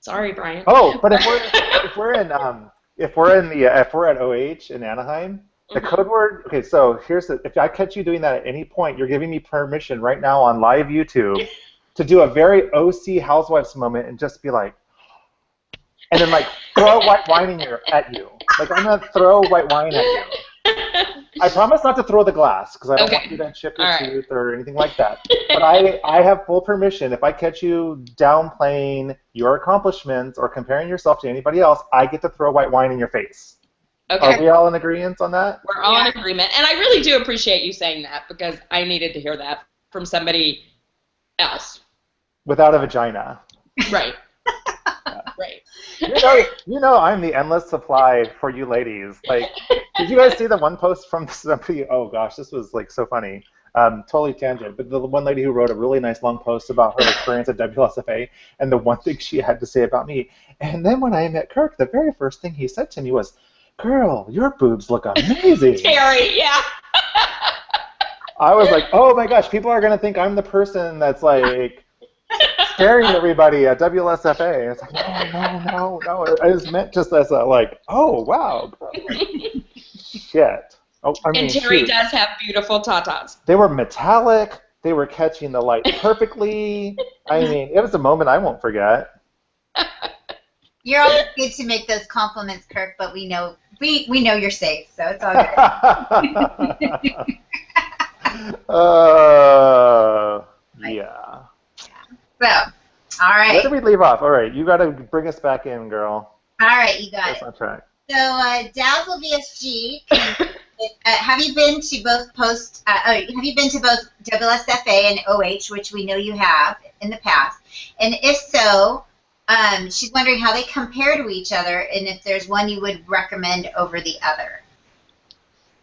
sorry, Brian. Oh, but if we're at OH in Anaheim, the code word. Okay, so if I catch you doing that at any point, you're giving me permission right now on live YouTube to do a very OC Housewives moment and just be like, and then like throw white wine at you. Like I'm gonna throw white wine at you. I promise not to throw the glass because I don't want you to chip your tooth or anything like that. But I have full permission. If I catch you downplaying your accomplishments or comparing yourself to anybody else, I get to throw white wine in your face. Okay. Are we all in agreement on that? We're all in agreement. And I really do appreciate you saying that because I needed to hear that from somebody else. Without a vagina. Right. Right. I'm the endless supply for you ladies. Like, did you guys see the one post from somebody? Oh gosh, this was like so funny. Totally tangent, but the one lady who wrote a really nice long post about her experience at WSFA and the one thing she had to say about me. And then when I met Kirk, the very first thing he said to me was, "Girl, your boobs look amazing." Terry, yeah. I was like, oh my gosh, people are gonna think I'm the person that's like scaring everybody at WSFA. It's like, no. It was meant just as a like, oh wow, shit. Oh, I mean, and Terry shoot. does have beautiful tatas. They were metallic. They were catching the light perfectly. I mean, it was a moment I won't forget. You're always good to make those compliments, Kirk, but we know you're safe, so it's all good. Yeah. So, all right. Where did we leave off? All right, you got to bring us back in, girl. All right, you got That's on track. So, Dazzle VSG, have you been to both WSFA and OH, which we know you have in the past? And if so, she's wondering how they compare to each other and if there's one you would recommend over the other.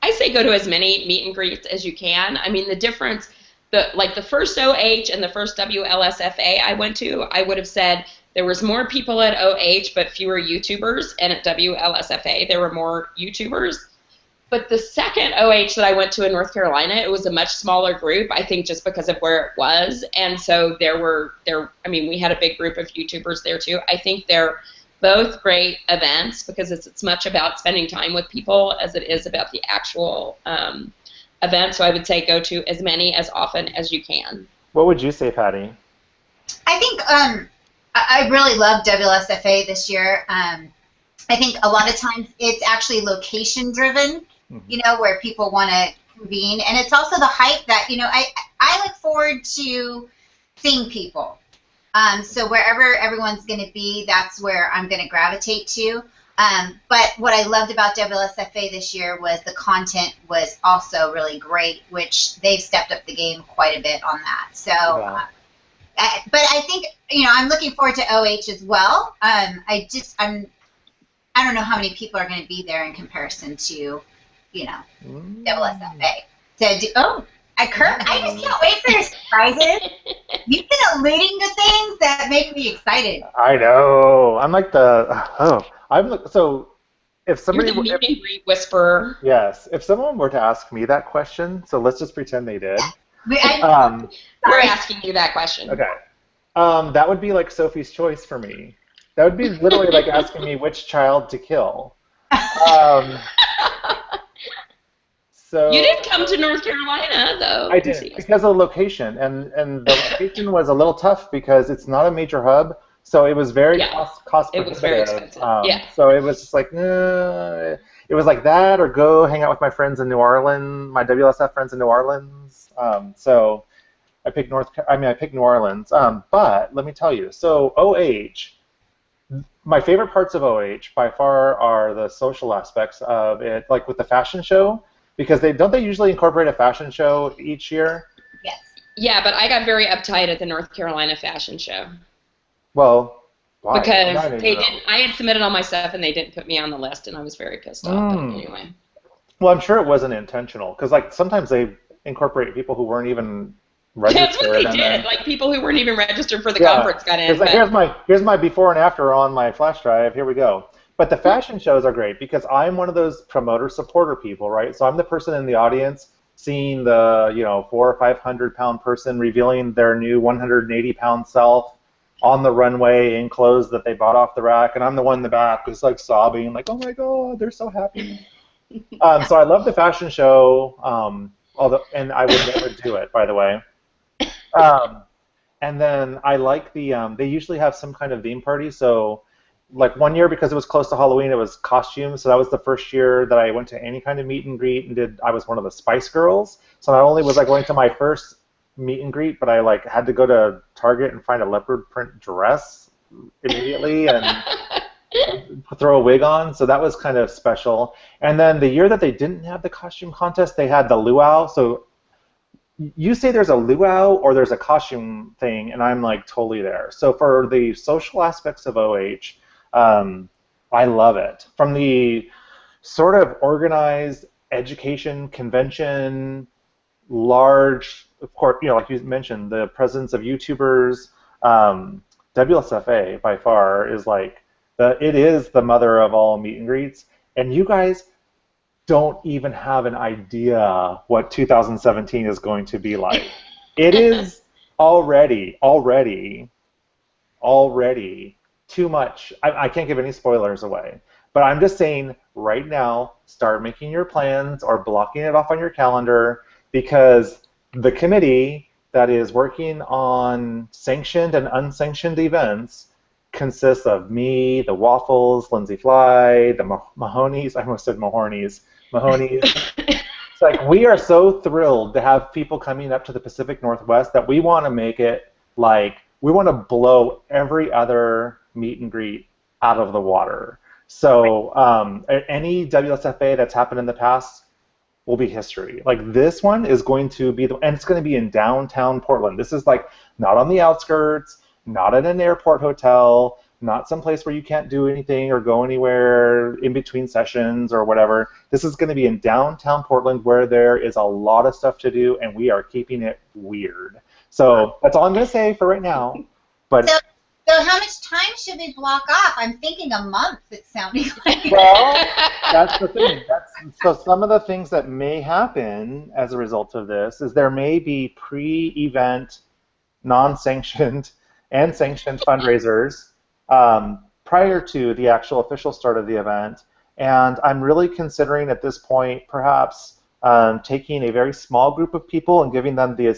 I say go to as many meet and greets as you can. I mean, the difference, the first OH and the first WLSFA I went to, I would have said there was more people at OH but fewer YouTubers, and at WLSFA there were more YouTubers. But the second OH that I went to in North Carolina, it was a much smaller group, I think just because of where it was. And so we had a big group of YouTubers there too. I think they're both great events because it's as much about spending time with people as it is about the actual event. So I would say go to as many as often as you can. What would you say, Patty? I think I really loved WSFA this year. I think a lot of times it's actually location driven, where people want to convene. And it's also the hype that, I look forward to seeing people. So wherever everyone's going to be, that's where I'm going to gravitate to. But what I loved about WSFA this year was the content was also really great, which they've stepped up the game quite a bit on that. So But I think, I'm looking forward to OH as well. I don't know how many people are going to be there in comparison to, WSFA. Kirk, I just can't wait for your surprises. You've been alluding to things that make me excited. I know. I'm like so if somebody You're the meet and greet whisperer. Yes, if someone were to ask me that question, so let's just pretend they did. We're asking you that question. Okay. That would be like Sophie's Choice for me. That would be literally like asking me which child to kill. So you did come to North Carolina, though. I did, because of the location, and the location was a little tough because it's not a major hub, so it was very cost prohibitive. It was very expensive. So it was just like, it was like that, or go hang out with my friends in New Orleans, my WSF friends in New Orleans. So I picked New Orleans. But let me tell you, so OH. My favorite parts of OH by far are the social aspects of it, like with the fashion show, because they usually incorporate a fashion show each year? Yes. Yeah, but I got very uptight at the North Carolina fashion show. Well, why? Because I had submitted all my stuff and they didn't put me on the list, and I was very pissed off. But anyway. Well, I'm sure it wasn't intentional, because like sometimes they incorporate people who weren't even registered. That's what they did. Like people who weren't even registered for the conference got in. Like, here's my before and after on my flash drive. Here we go. But the fashion shows are great because I'm one of those promoter supporter people, right? So I'm the person in the audience seeing the 400 or 500 pound person revealing their new 180 pound self on the runway in clothes that they bought off the rack, and I'm the one in the back who's like sobbing, like, oh my god, they're so happy. So I love the fashion show, and I would never do it, by the way. And then I like they usually have some kind of theme party. So like one year, because it was close to Halloween, it was costumes. So that was the first year that I went to any kind of meet and greet and I was one of the Spice Girls. So not only was I going to my first meet and greet, but I like had to go to Target and find a leopard print dress immediately and throw a wig on. So that was kind of special. And then the year that they didn't have the costume contest, they had the luau. So you say there's a luau or there's a costume thing, and I'm like totally there. So for the social aspects of OH, I love it. From the sort of organized education convention, large, of course, like you mentioned, the presence of YouTubers, WSFA by far is like it is the mother of all meet and greets, and you guys don't even have an idea what 2017 is going to be like. It is already too much. I can't give any spoilers away, but I'm just saying right now, start making your plans or blocking it off on your calendar, because the committee that is working on sanctioned and unsanctioned events consists of me, the Waffles, Lindsay Fly, the Mahonies. I almost said Mahornies. Mahoney's. It's like we are so thrilled to have people coming up to the Pacific Northwest that we want to make it like we want to blow every other meet and greet out of the water. So any WSFA that's happened in the past will be history. Like this one is going to be and it's going to be in downtown Portland. This is like not on the outskirts, not at an airport hotel, not someplace where you can't do anything or go anywhere in between sessions or whatever. This is going to be in downtown Portland where there is a lot of stuff to do, and we are keeping it weird. So that's all I'm going to say for right now. But so how much time should we block off? I'm thinking a month, it's sounding like. Well, that's the thing. So some of the things that may happen as a result of this is there may be pre-event, non-sanctioned, and sanctioned fundraisers prior to the actual official start of the event, and I'm really considering at this point perhaps taking a very small group of people and giving them the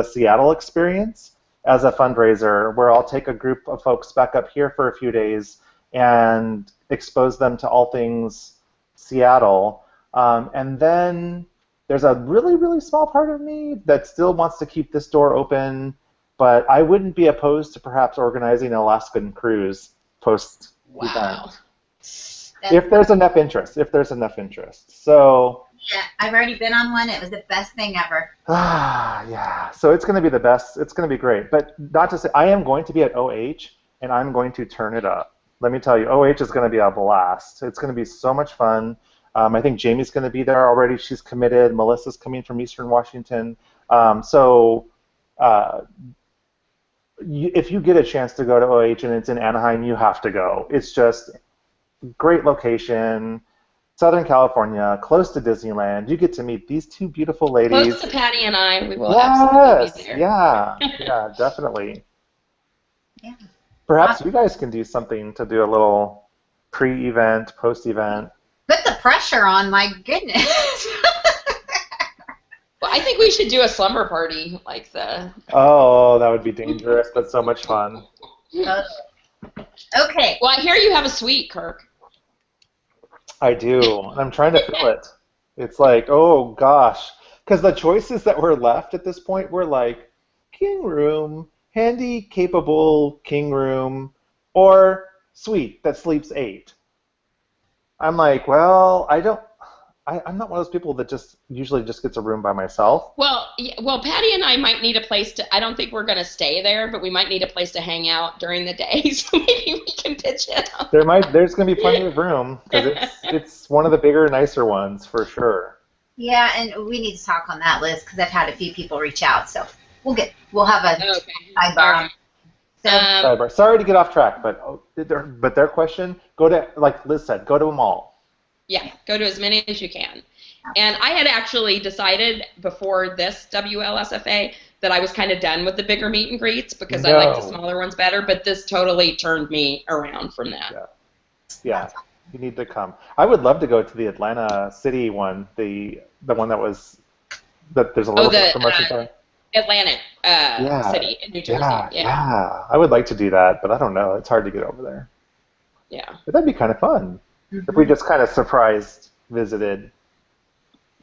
Seattle experience as a fundraiser, where I'll take a group of folks back up here for a few days and expose them to all things Seattle, and then there's a really, really small part of me that still wants to keep this door open. But I wouldn't be opposed to perhaps organizing an Alaskan cruise post-event. Wow. If there's enough interest. So Yeah, I've already been on one. It was the best thing ever. Ah, yeah. So it's going to be the best. It's going to be great. But not to say, I am going to be at OH, and I'm going to turn it up. Let me tell you, OH is going to be a blast. It's going to be so much fun. I think Jamie's going to be there already. She's committed. Melissa's coming from Eastern Washington. So if you get a chance to go to OH and it's in Anaheim, you have to go. It's just great location. Southern California, close to Disneyland. You get to meet these two beautiful ladies. Close to Patty and I, we will absolutely be there. Yeah, definitely. Yeah. Perhaps you guys can do something to do a little pre-event, post-event. Put the pressure on, my goodness. Well, I think we should do a slumber party, like the. Oh, that would be dangerous, but so much fun. Okay. Well, I hear you have a suite, Kirk. I do, and I'm trying to fill it. It's like, oh gosh, because the choices that were left at this point were like king room, handy, capable king room, or suite that sleeps 8. I'm like, well, I'm not one of those people that just usually just gets a room by myself. Well, Patty and I might need a place to. I don't think we're going to stay there, but we might need a place to hang out during the day, so maybe we can pitch it. There's going to be plenty of room because it's one of the bigger, nicer ones for sure. Yeah, and we need to talk on that, Liz, because I've had a few people reach out, so we'll have a sidebar. Sidebar. Sorry to get off track, but their question, go to, like Liz said, go to them all. Yeah, go to as many as you can. And I had actually decided before this WLSFA that I was kind of done with the bigger meet and greets because I like the smaller ones better, but this totally turned me around from that. Yeah, you need to come. I would love to go to the Atlanta City one, the one that there's a little bit of promotion for. Atlantic City in New Jersey. Yeah, I would like to do that, but I don't know. It's hard to get over there. Yeah. But that'd be kind of fun. If we just kind of surprise visited.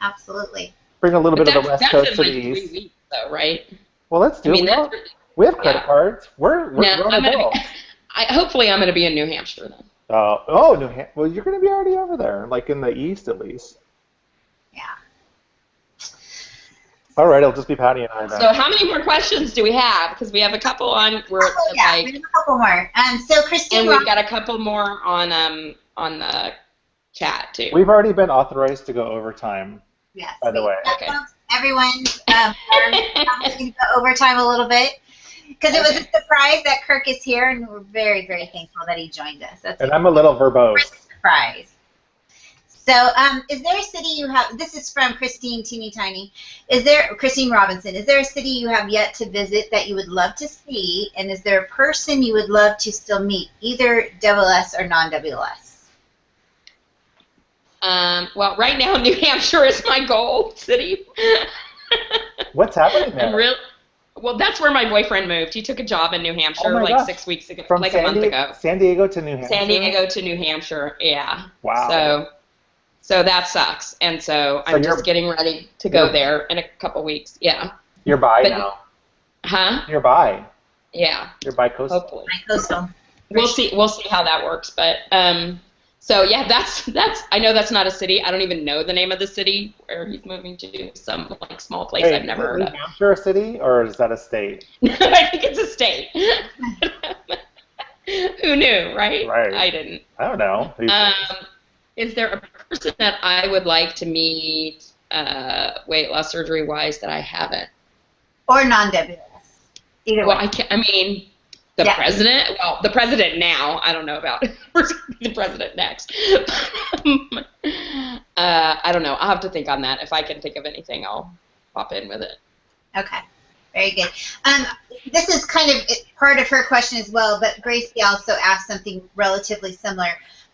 Absolutely. Bring a little bit of the West Coast to the East. Like 3 weeks, though, right? Well, let's do it. We have credit cards. We're on a go. Hopefully, I'm going to be in New Hampshire then. New Hampshire. Well, you're going to be already over there, like in the East at least. Yeah. All right, it'll just be Patty and I then. So how many more questions do we have? Because we have a couple on. We have a couple more. So Christine. And we've got a couple more on the chat too. We've already been authorized to go overtime. Yes. By the way. Okay. Everyone, we're going to go overtime a little bit because it was a surprise that Kirk is here, and we're very, very thankful that he joined us. And I'm a little verbose. Surprise. So, is there a city you have? This is from Christine Teeny Tiny. Christine Robinson? Is there a city you have yet to visit that you would love to see? And is there a person you would love to still meet, either WLS or non-WLS? Well, right now, New Hampshire is my goal city. What's happening there? Well, that's where my boyfriend moved. He took a job in New Hampshire 6 weeks ago, From a month ago. San Diego to New Hampshire? San Diego to New Hampshire, yeah. Wow. So that sucks. And so I'm just getting ready to go there in a couple weeks, yeah. You're by now. Huh? You're by. Yeah. You're bi-coastal. Hopefully. Bi-coastal. We'll see how that works, but so yeah, that's I know that's not a city. I don't even know the name of the city where he's moving to. Some like small place I've never heard of. Is New Hampshire a city or is that a state? I think it's a state. Who knew, right? Right. I didn't. I don't know. Is there a person that I would like to meet weight loss surgery wise that I haven't? Or non-WS. Either way. I mean, the president. Well, the president now. I don't know about the president next. I don't know. I'll have to think on that. If I can think of anything, I'll pop in with it. Okay. Very good. This is kind of part of her question as well, but Gracie also asked something relatively similar.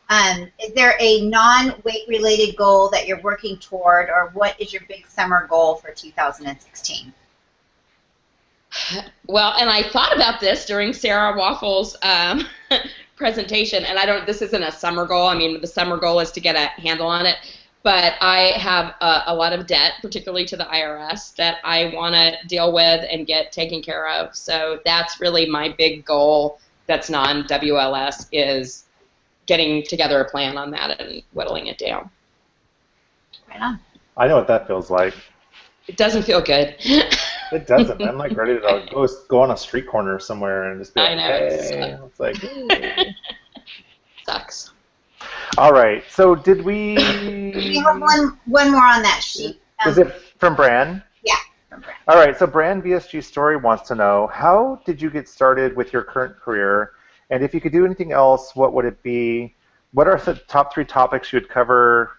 Is there a non-weight related goal that you're working toward, or what is your big summer goal for 2016? Well, and I thought about this during Sarah Waffle's presentation, and this isn't a summer goal. I mean, the summer goal is to get a handle on it, but I have a lot of debt, particularly to the IRS, that I want to deal with and get taken care of. So that's really my big goal that's non-WLS, is getting together a plan on that and whittling it down. Right on. I know what that feels like. It doesn't feel good. It doesn't. I'm like ready to go on a street corner somewhere and just be like, I know, hey. It's like, sucks. all right. So did we? We have one more on that sheet. Is it from Bran? Yeah, from Bran. All right. So Bran VSG Story wants to know, how did you get started with your current career? And if you could do anything else, what would it be? What are the top 3 topics you would cover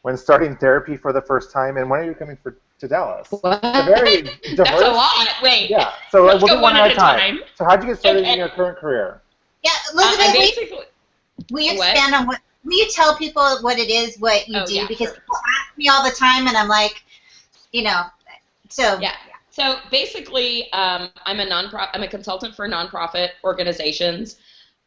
when starting therapy for the first time? And when are you coming to Dallas? What? It's a very diverse. That's a lot. Wait. Yeah. So let's we'll go do one at at a time. So how'd you get started in your current career? Yeah, Elizabeth, basically. will you expand on will you tell people what it is, what you do? Yeah, because sure. people ask me all the time, and I'm like, so. Yeah. So basically, I'm a consultant for nonprofit organizations.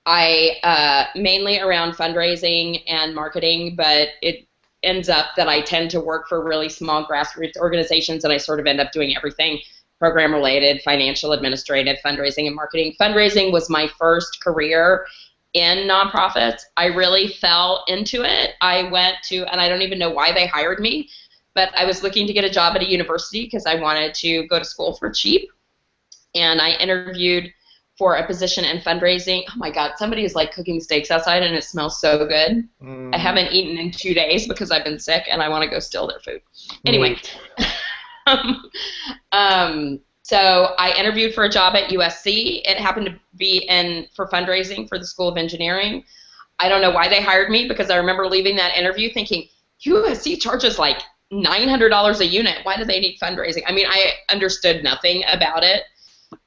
I mainly around fundraising and marketing, but it ends up that I tend to work for really small grassroots organizations, and I sort of end up doing everything program related, financial, administrative, fundraising, and marketing. Fundraising was my first career in nonprofits. I really fell into it. I went to, and I don't even know why they hired me, but I was looking to get a job at a university because I wanted to go to school for cheap. And I interviewed for a position in fundraising. Oh my God, somebody is like cooking steaks outside and it smells so good. I haven't eaten in 2 days because I've been sick and I want to go steal their food. Anyway, so I interviewed for a job at USC. It happened to be for fundraising for the School of Engineering. I don't know why they hired me because I remember leaving that interview thinking, USC charges like $900 a unit. Why do they need fundraising? I mean, I understood nothing about it.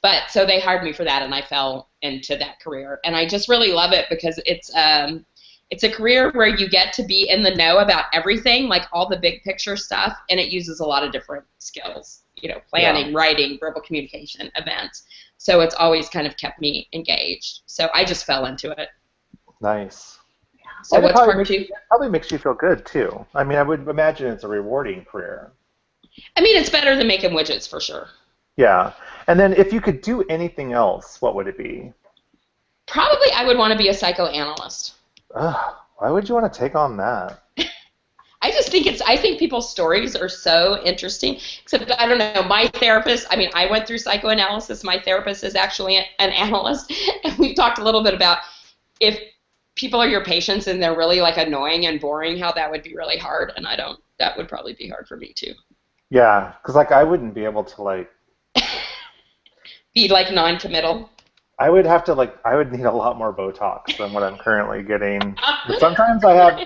But so they hired me for that, and I fell into that career. And I just really love it because it's a career where you get to be in the know about everything, like all the big picture stuff, and it uses a lot of different skills, planning, writing, verbal communication, events. So it's always kind of kept me engaged. So I just fell into it. Nice. So and what's part 2? It probably makes you feel good, too. I mean, I would imagine it's a rewarding career. I mean, it's better than making widgets for sure. Yeah. And then if you could do anything else, what would it be? Probably I would want to be a psychoanalyst. Ugh, why would you want to take on that? I think people's stories are so interesting, except I don't know, my therapist, I mean, I went through psychoanalysis. My therapist is actually an analyst, and we talked a little bit about if people are your patients and they're really like annoying and boring, how that would be really hard, and that would probably be hard for me too. Yeah, because like I wouldn't be able to like be like non-committal. I would need a lot more Botox than what I'm currently getting. But sometimes I have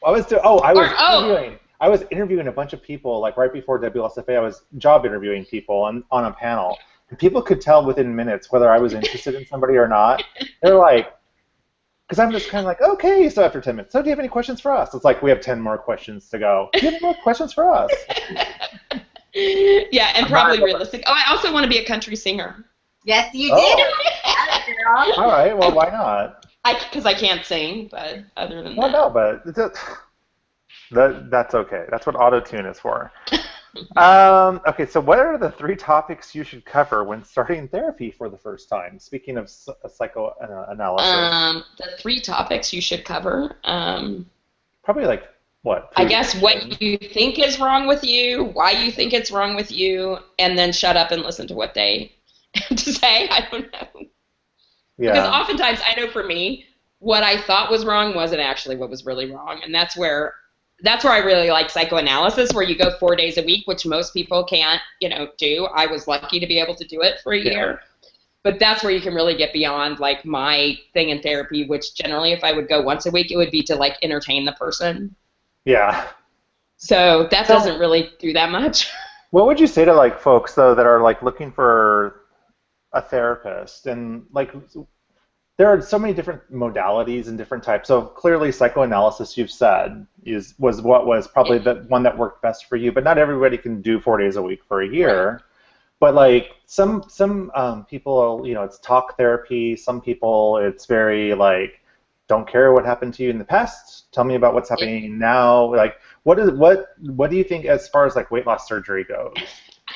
I was interviewing a bunch of people like right before WSFA. I was job interviewing people on a panel, and people could tell within minutes whether I was interested in somebody or not. They're like, because I'm just kind of like, okay, so after 10 minutes, so do you have any questions for us? It's like, we have 10 more questions to go. Do you have any more questions for us? Yeah, and probably realistic. Oh, I also want to be a country singer. Yes, you did. All right, well, why not? Because I can't sing, but other than that. No, but that's okay. That's what auto-tune is for. Okay, so what are the 3 topics you should cover when starting therapy for the first time? Speaking of psychoanalysis. The 3 topics you should cover. Probably like what? I guess what you think is wrong with you, why you think it's wrong with you, and then shut up and listen to what they have to say. I don't know. Yeah. Because oftentimes, I know for me, what I thought was wrong wasn't actually what was really wrong, and that's where I really like psychoanalysis, where you go 4 days a week, which most people can't, do. I was lucky to be able to do it for a year. But that's where you can really get beyond, like, my thing in therapy, which generally if I would go once a week, it would be to, like, entertain the person. Yeah. So that doesn't really do that much. What would you say to, like, folks, though, that are, like, looking for a therapist? And, like, there are so many different modalities and different types. So clearly psychoanalysis, you've said, was what was probably the one that worked best for you. But not everybody can do 4 days a week for a year. Right. But like some people, it's talk therapy. Some people, it's very like, don't care what happened to you in the past. Tell me about what's happening now. Like, what do you think as far as like weight loss surgery goes?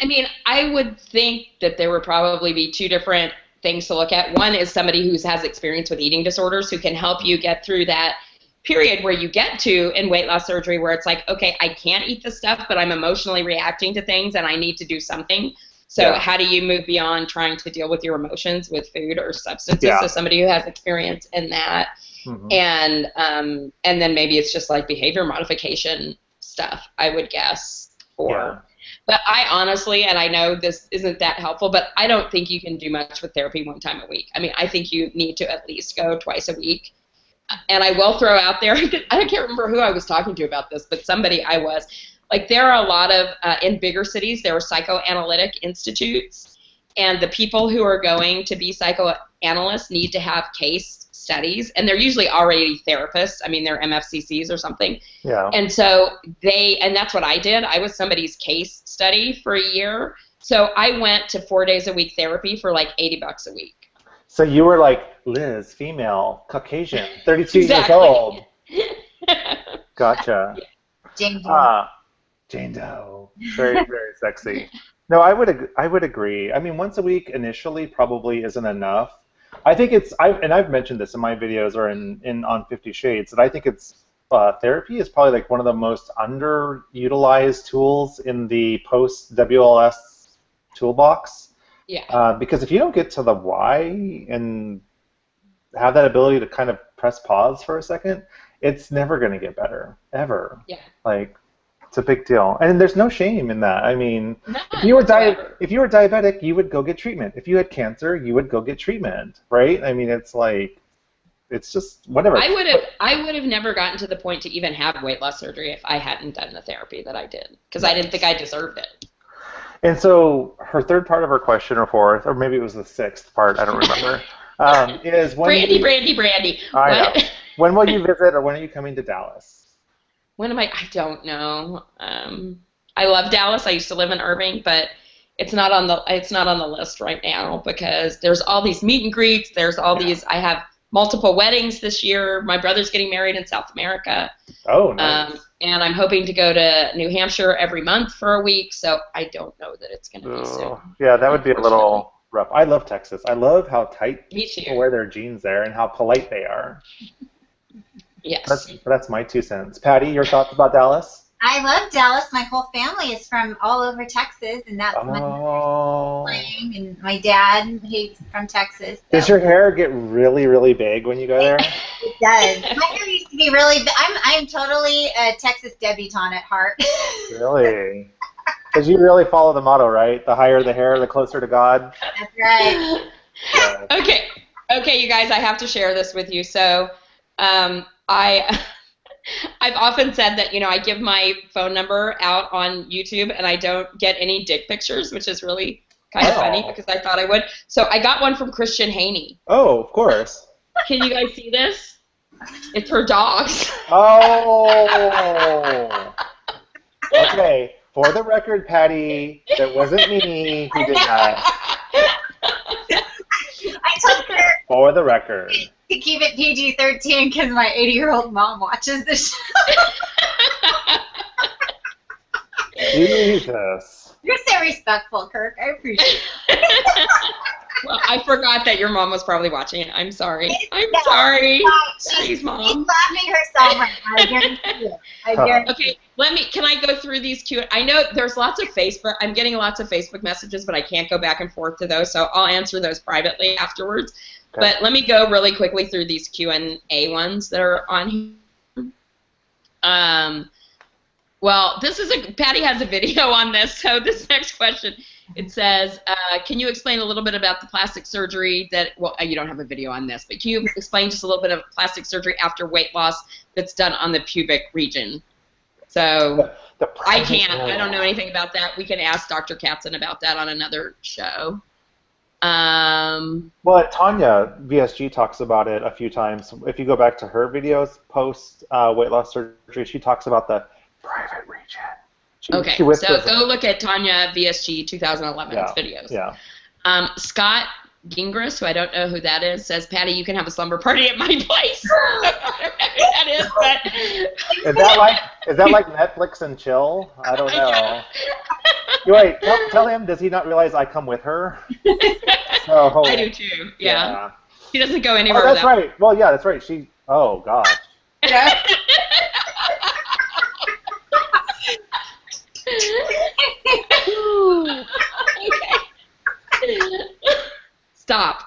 I mean, I would think that there would probably be 2 different things to look at. One is somebody who has experience with eating disorders who can help you get through that period where you get to in weight loss surgery where it's like, okay, I can't eat this stuff, but I'm emotionally reacting to things and I need to do something. So how do you move beyond trying to deal with your emotions with food or substances? Yeah. So somebody who has experience in that, and then maybe it's just like behavior modification stuff, I would guess. But I honestly, and I know this isn't that helpful, but I don't think you can do much with therapy 1 time a week. I mean, I think you need to at least go twice a week. And I will throw out there, I can't remember who I was talking to about this, but somebody I was. Like, there are a lot of, in bigger cities, there are psychoanalytic institutes, and the people who are going to be psychoanalysts need to have case studies, and they're usually already therapists. I mean, they're MFCCs or something. Yeah. And so and that's what I did. I was somebody's case study for a year. So I went to 4 days a week therapy for like $80 a week. So you were like, Liz, female, Caucasian, 32 years old. Gotcha. Jane Doe. Jane Doe. Very, very sexy. No, I would agree. I mean, once a week initially probably isn't enough. I think I've mentioned this in my videos or in on 50 Shades, that I think it's therapy is probably like one of the most underutilized tools in the post-WLS toolbox. Yeah. Because if you don't get to the why and have that ability to kind of press pause for a second, it's never going to get better, ever. Yeah. Like, it's a big deal. And there's no shame in that. I mean, if you were diabetic, you would go get treatment. If you had cancer, you would go get treatment, right? I mean, it's like, it's just whatever. I would have never gotten to the point to even have weight loss surgery if I hadn't done the therapy that I did, because I didn't think I deserved it. And so her third part of her question, or fourth, or maybe it was the sixth part, I don't remember, is when Brandy. I know. When will you visit, or when are you coming to Dallas? When am I don't know. I love Dallas. I used to live in Irving, but it's not on the list right now because there's all these meet and greets. There's all these. I have multiple weddings this year. My brother's getting married in South America. Oh, nice. And I'm hoping to go to New Hampshire every month for a week, so I don't know that it's going to be soon. Yeah, that would be a little rough. I love Texas. I love how tight people wear their jeans there and how polite they are. Yes. That's my 2 cents. Patty, your thoughts about Dallas? I love Dallas. My whole family is from all over Texas, and that's my playing. And my dad, he's from Texas. So. Does your hair get really, really big when you go there? It does. My hair used to be really big. I'm totally a Texas debutante at heart. Really? Because you really follow the motto, right? The higher the hair, the closer to God. That's right. Yeah. Okay, you guys, I have to share this with you. So, I've often said that, I give my phone number out on YouTube and I don't get any dick pictures, which is really kind of funny because I thought I would. So I got one from Christian Haney. Oh, of course. Can you guys see this? It's her dogs. Oh. Okay. For the record, Patty, that wasn't me who did that. I took her. For the record. To keep it PG-13 because my 80-year-old mom watches the show. Jesus. You're so respectful, Kirk. I appreciate it. Well, I forgot that your mom was probably watching it. I'm sorry. Sorry. Please, Mom. She's laughing herself right now. I guarantee you. Okay, can I go through these I know there's lots of I'm getting lots of Facebook messages, but I can't go back and forth to those, so I'll answer those privately afterwards. Okay. But let me go really quickly through these Q&A ones that are on here. Well, Patty has a video on this, so this next question, it says, can you explain a little bit about the plastic surgery you don't have a video on this, but can you explain just a little bit of plastic surgery after weight loss that's done on the pubic region? So I can't. I don't know anything about that. We can ask Dr. Katzen about that on another show. Well, Tanya VSG talks about it a few times. If you go back to her videos post weight loss surgery, she talks about the private region. So go look at Tanya VSG 2011's videos. Yeah. Scott Gingras, who I don't know who that is, says, Patty, you can have a slumber party at my place. I don't know who that is, but... Is that like Netflix and chill? I don't know. Wait, tell him, does he not realize I come with her? I do too, yeah. He doesn't go anywhere without right. Well, yeah, that's right. Oh, gosh. Stop.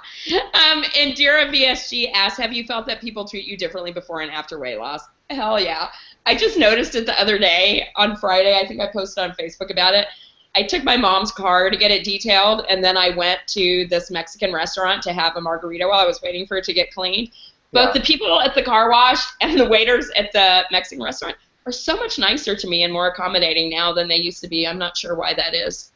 Indira VSG asks, have you felt that people treat you differently before and after weight loss? Hell yeah. I just noticed it the other day on Friday. I think I posted on Facebook about it. I took my mom's car to get it detailed, and then I went to this Mexican restaurant to have a margarita while I was waiting for it to get cleaned. Both the people at the car wash and the waiters at the Mexican restaurant are so much nicer to me and more accommodating now than they used to be. I'm not sure why that is.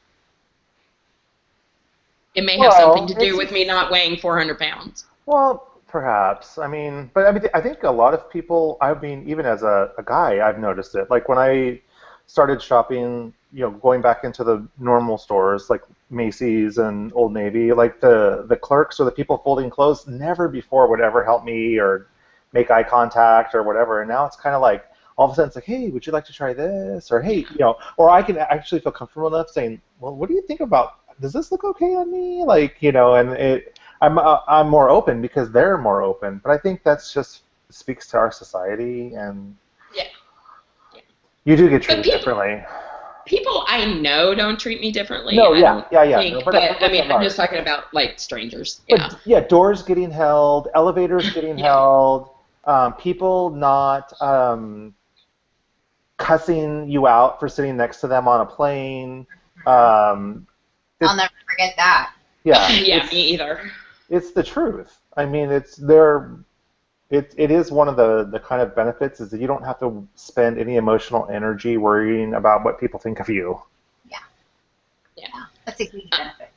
It may have something to do with me not weighing 400 pounds. Well, perhaps. But I think a lot of people, even as a guy, I've noticed it. Like when I started shopping, going back into the normal stores like Macy's and Old Navy, like the clerks or the people folding clothes never before would ever help me or make eye contact or whatever. And now it's kind of like, all of a sudden it's like, hey, would you like to try this? Or hey, or I can actually feel comfortable enough saying, well, what do you think about, does this look okay on me? Like, and I'm more open because they're more open. But I think that's just speaks to our society, and you do get treated differently. People I know don't treat me differently. No, Think, no, but I'm just talking about like strangers. But, doors getting held, elevators getting held, people not cussing you out for sitting next to them on a plane. I'll never forget that. Yeah. Yeah, me either. It's the truth. It's there. It is one of the kind of benefits is that you don't have to spend any emotional energy worrying about what people think of you. Yeah. That's a huge benefit.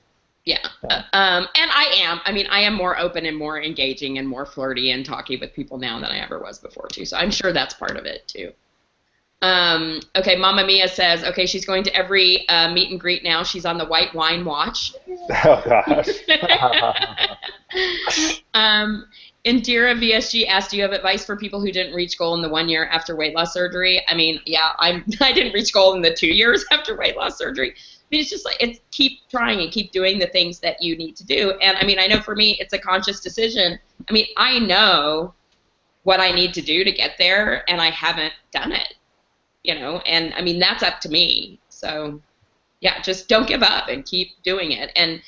And I am more open and more engaging and more flirty and talky with people now than I ever was before too. So I'm sure that's part of it too. Okay, Mama Mia says, okay, she's going to every meet and greet now. She's on the white wine watch. Oh, gosh. Indira VSG asked, do you have advice for people who didn't reach goal in the 1 year after weight loss surgery? I didn't reach goal in the 2 years after weight loss surgery. It's just like, keep trying and keep doing the things that you need to do. And I know for me, it's a conscious decision. I know what I need to do to get there, and I haven't done it. And that's up to me. So just don't give up and keep doing it. And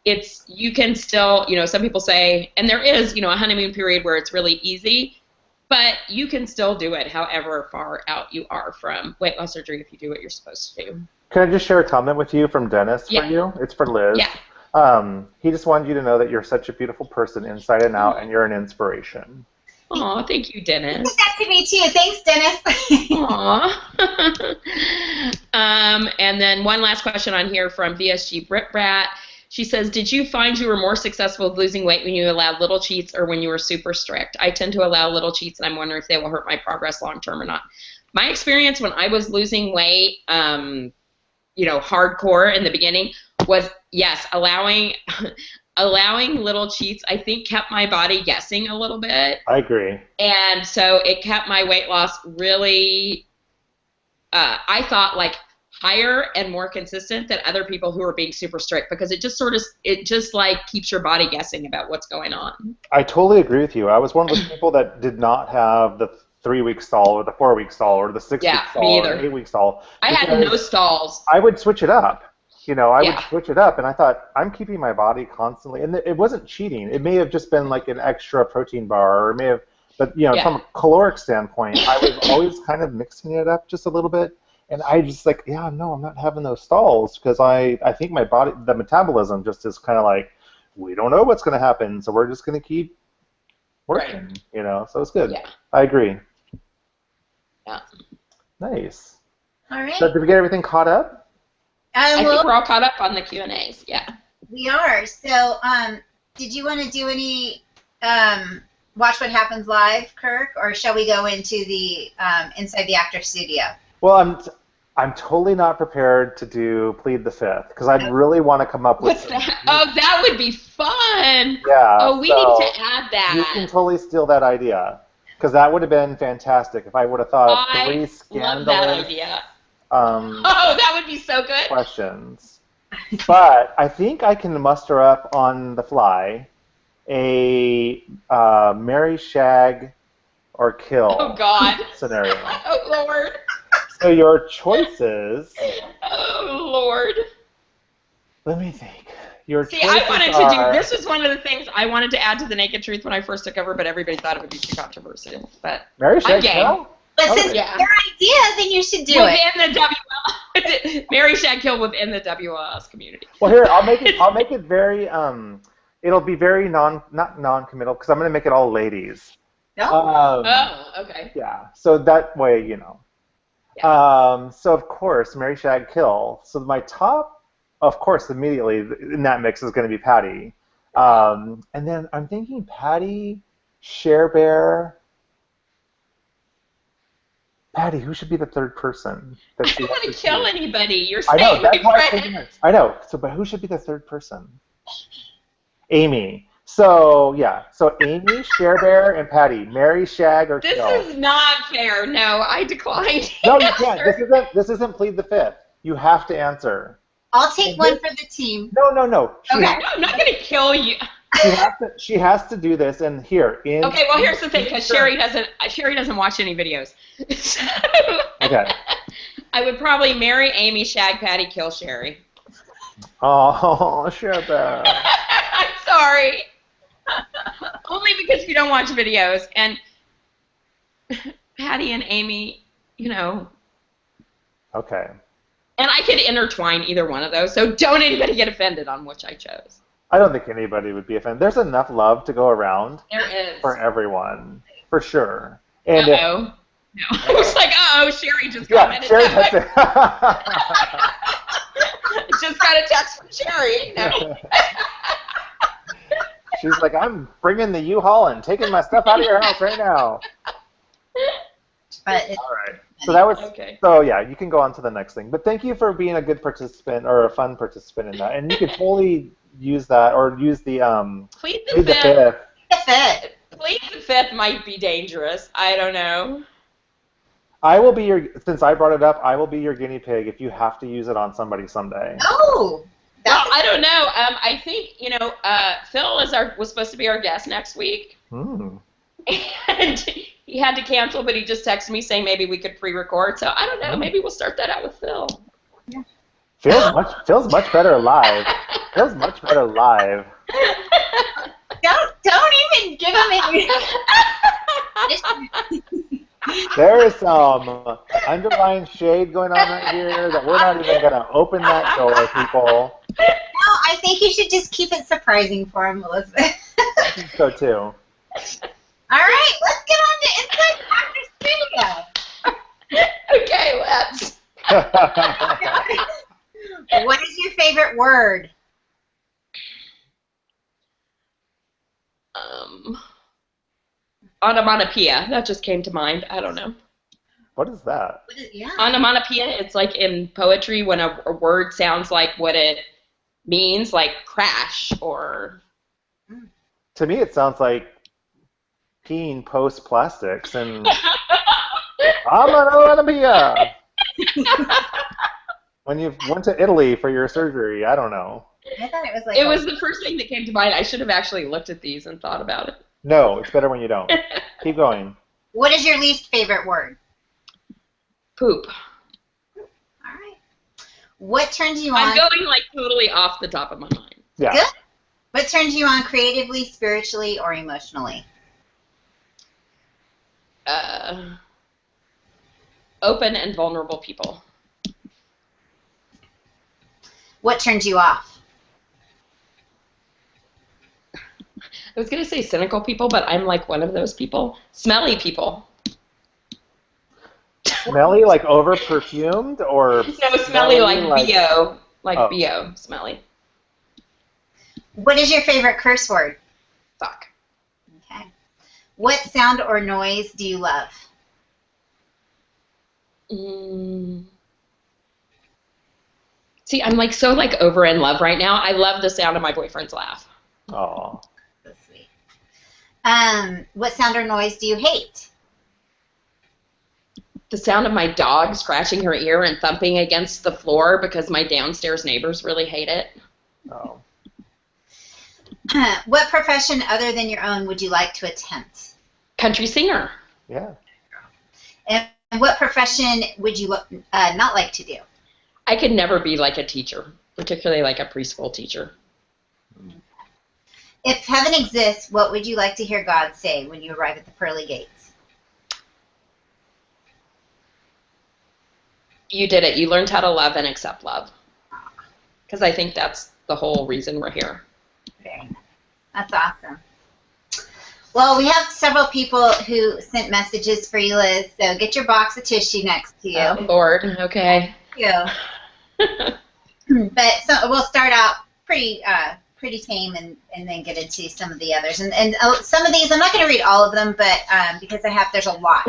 you can still, some people say, and there is, a honeymoon period where it's really easy, but you can still do it however far out you are from weight loss surgery if you do what you're supposed to do. Can I just share a comment with you from Dennis for you? It's for Liz. Yeah. He just wanted you to know that you're such a beautiful person inside and out, and you're an inspiration. Oh, thank you, Dennis. That to me too. Thanks, Dennis. Aw. And then one last question on here from VSG Brit Brat. She says, did you find you were more successful with losing weight when you allowed little cheats or when you were super strict? I tend to allow little cheats, and I'm wondering if they will hurt my progress long term or not. My experience when I was losing weight, hardcore in the beginning was, yes, allowing little cheats, I think, kept my body guessing a little bit. I agree. And so it kept my weight loss really, I thought, like, higher and more consistent than other people who are being super strict, because it just like keeps your body guessing about what's going on. I totally agree with you. I was one of those people that did not have the 3-week stall or the 4-week stall or the 6-week stall me or either. 8-week stall. I had no stalls. I would switch it up. I would switch it up, and I thought, I'm keeping my body constantly, and it wasn't cheating. It may have just been like an extra protein bar, or it may have, but from a caloric standpoint, I was always kind of mixing it up just a little bit, and I just like, I'm not having those stalls, because I think my body, the metabolism just is kind of like, we don't know what's going to happen, so we're just going to keep working, so it's good. Yeah. I agree. Yeah. Nice. All right. So did we get everything caught up? I think we're all caught up on the Q&As, yeah. We are. So, did you want to do any Watch What Happens Live, Kirk, or shall we go into the inside the actor studio? Well, I'm totally not prepared to do Plead the Fifth, because I really want to come up with. What's that? Oh, that would be fun. Yeah. Oh, we need to add that. You can totally steal that idea, because that would have been fantastic if I would have thought of 3 scandalous. Love that idea. That would be so good. Questions. But I think I can muster up on the fly a Mary Shag or kill Oh, God. scenario. Oh, Lord. So your choices, Oh, Lord. let me think. Your See, I choices wanted to do, are, this was one of the things I wanted to add to the Naked Truth when I first took over, but everybody thought it would be too controversial. But Mary I'm Shag game. Kill? But since Okay. Yeah. it's your idea, then you should do it. Within the WL, Mary Shag Kill within the WLS community. Well, here, I'll make it very, it'll be very not non-committal, because I'm going to make it all ladies. No? Oh, okay. Yeah, so that way, you know. Yeah. So of course, Mary Shag Kill. So my top, of course, immediately in that mix is going to be Patty. And then I'm thinking Patty, Share Bear. Patty, who should be the third person? I don't want to kill anybody. You're I saying know, my that's why I'm friend. thinking this. I know. So, but who should be the third person? Amy. So yeah. So Amy, Share Bear, and Patty. Marry, shag, or This kill. is not fair. No, I declined. No, you can't. This isn't plead the fifth. You have to answer. I'll take one for the team. No. Okay, I'm not going to kill you. She has to do this, and here in. Okay, well here's the thing, because Sherry doesn't watch any videos. So, Okay. I would probably marry Amy, shag Patty, kill Sherry. Oh, Share Bear. I'm sorry. Only because you don't watch videos, and Patty and Amy, you know. Okay. And I could intertwine either one of those, so don't anybody get offended on which I chose. I don't think anybody would be offended. There's enough love to go around There is. for everyone, for sure. And Uh-oh. No. I was like, uh-oh, Sherry just yeah, commented. Sherry, that that's I just got a text from Sherry. No. She's like, I'm bringing the U-Haul and taking my stuff out of your house right now. But All right. So that was Okay. so yeah, you can go on to the next thing. But thank you for being a good participant or a fun participant in that. And you could totally use that or use the Plead plead the the fifth. fifth. Plead the fifth might be dangerous. I don't know. I will be your since I brought it up, I will be your guinea pig if you have to use it on somebody someday. oh, Well, I don't know. I think, Phil was supposed to be our guest next week. And he had to cancel, but he just texted me saying maybe we could pre-record. So I don't know. Maybe we'll start that out with Phil. Yeah. Feels much better live. Feels much better live. don't even give him any. There is some underlying shade going on right here that we're not even going to open that door, people. No, I think you should just keep it surprising for him, Elizabeth. I think so too. All right, let's get on to Inside Dr. Studio. Okay, let's. What is your favorite word? Onomatopoeia. That just came to mind. I don't know. What is that? Yeah. Onomatopoeia, it's like in poetry when a word sounds like what it means, like crash or... To me, it sounds like peeing post-plastics and I'm an onomatopoeia. When you went to Italy for your surgery, I don't know. I thought it was like It was the first thing that came to mind. I should have actually looked at these and thought about it. No, it's better when you don't. Keep going. What is your least favorite word? Poop. All right. What turns you on? I'm going like totally off the top of my mind. Yeah. Good. What turns you on creatively, spiritually, or emotionally? Open and vulnerable people. What turns you off? I was going to say cynical people, but I'm like one of those people. Smelly people. Smelly, like over-perfumed, or No, smelly like BO. Like Oh. BO, smelly. What is your favorite curse word? Fuck. Okay. What sound or noise do you love? See, I'm like so like over in love right now. I love the sound of my boyfriend's laugh. Oh. That's sweet. What sound or noise do you hate? The sound of my dog scratching her ear and thumping against the floor because my downstairs neighbors really hate it. Oh. What profession other than your own would you like to attempt? Country singer. Yeah. And what profession would you not like to do? I could never be like a teacher, particularly like a preschool teacher. If heaven exists, what would you like to hear God say when you arrive at the pearly gates? You did it. You learned how to love and accept love. Because I think that's the whole reason we're here. Very nice. That's awesome. Well, we have several people who sent messages for you, Liz, so get your box of tissue next to you. Oh, Lord. Okay. Thank you. But so we'll start out pretty tame and then get into some of the others. And some of these, I'm not going to read all of them, but because there's a lot.